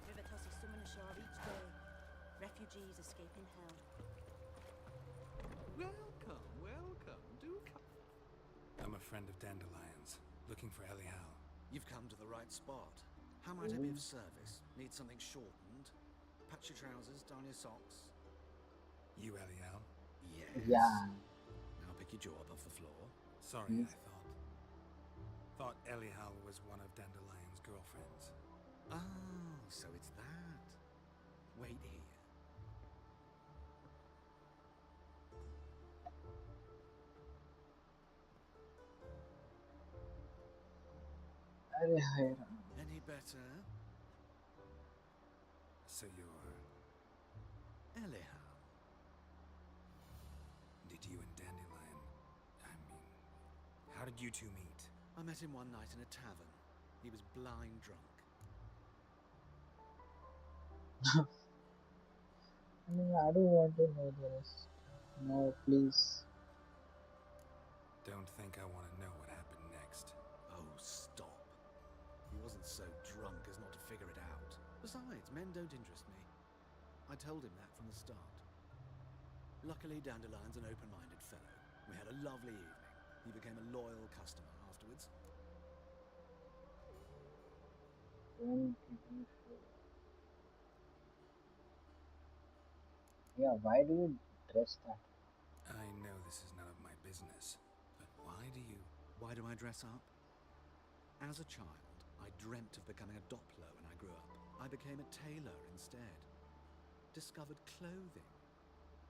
River tosses summon ashore each day. Refugees escaping hell. Welcome. Do come. I'm a friend of Dandelion's, looking for Elial. You've come to the right spot. How might I be of service? Need something shortened? Patch your trousers, darn your socks. You, Elial? Yes. Yeah. Now pick your jaw up off the floor. Sorry, I thought Elial was one of Dandelion's girlfriends. Oh, so it's that. Wait here. Any better? So you're... Elial. Did you and Dandelion... how did you two meet? I met him one night in a tavern. He was blind drunk. I don't want to know the rest. No, please. Don't think I want to know what happened next. Oh, stop. He wasn't so drunk as not to figure it out. Besides, men don't interest me. I told him that from the start. Luckily, Dandelion's an open-minded fellow. We had a lovely evening. He became a loyal customer afterwards. Yeah, why do you dress that? I know this is none of my business, but why do you... Why do I dress up? As a child, I dreamt of becoming a Doppler when I grew up. I became a tailor instead. Discovered clothing.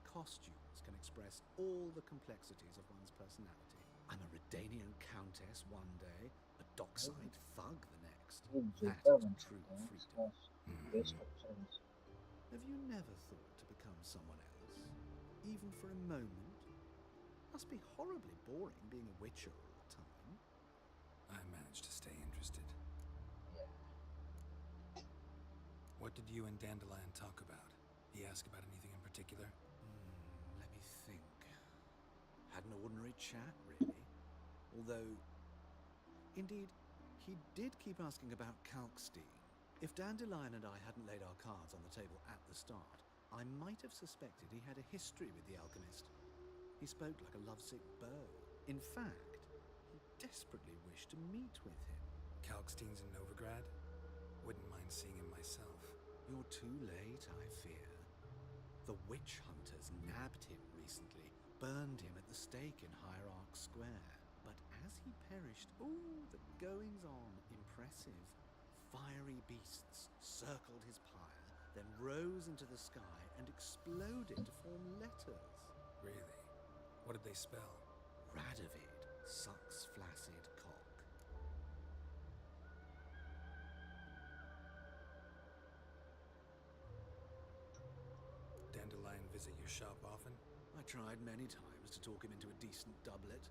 Costumes can express all the complexities of one's personality. I'm a Redanian countess one day, a dockside thug the next. That is true freedom. Have you never thought to become someone else? Even for a moment? Must be horribly boring being a witcher all the time. I managed to stay interested. What did you and Dandelion talk about? He asked about anything in particular? Let me think. Had an ordinary chat, really. Although, indeed, he did keep asking about Kalkstein. If Dandelion and I hadn't laid our cards on the table at the start, I might have suspected he had a history with the alchemist. He spoke like a lovesick beau. In fact, he desperately wished to meet with him. Kalkstein's in Novigrad? Wouldn't mind seeing him myself. You're too late, I fear. The witch hunters nabbed him recently, burned him at the stake in Hierarch Square. But as he perished, the goings-on impressive. Fiery beasts circled his pyre, then rose into the sky and exploded to form letters. Really? What did they spell? Radovid sucks flaccid cock. I tried many times to talk him into a decent doublet.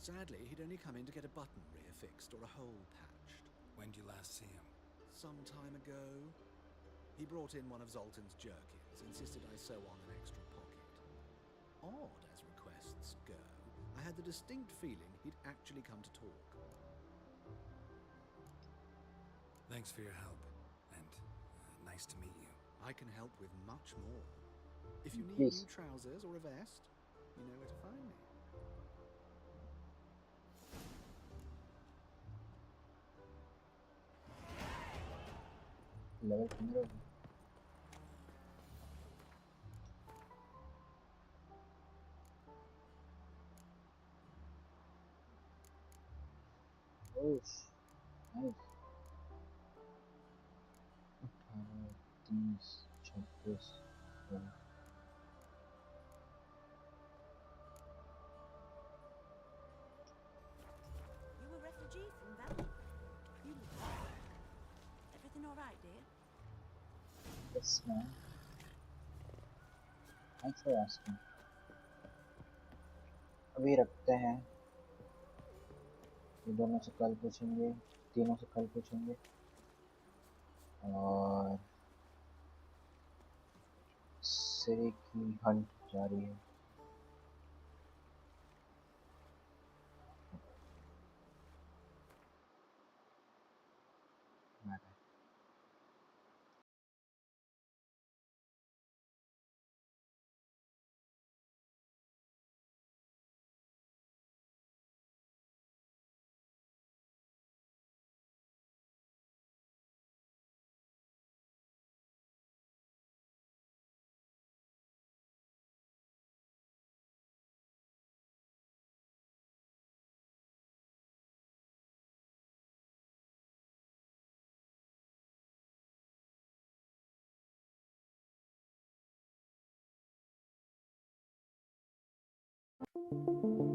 Sadly, he'd only come in to get a button rear fixed or a hole patched. When did you last see him? Some time ago. He brought in one of Zoltan's jerkins, insisted I sew on an extra pocket. Odd as requests go, I had the distinct feeling he'd actually come to talk. Thanks for your help, and nice to meet you. I can help with much more. If you need Please. new trousers or a vest, you know where to find me. Level 15 oh nice 18 30 26 You a refugee from Valley? You look like everything all right, dear? Yes, ma'am. Thanks for asking. अभी रखते हैं ये दोनों से कल पूछेंगे तीनों से कल पूछेंगे और सिरी की हंट जारी है Thank you.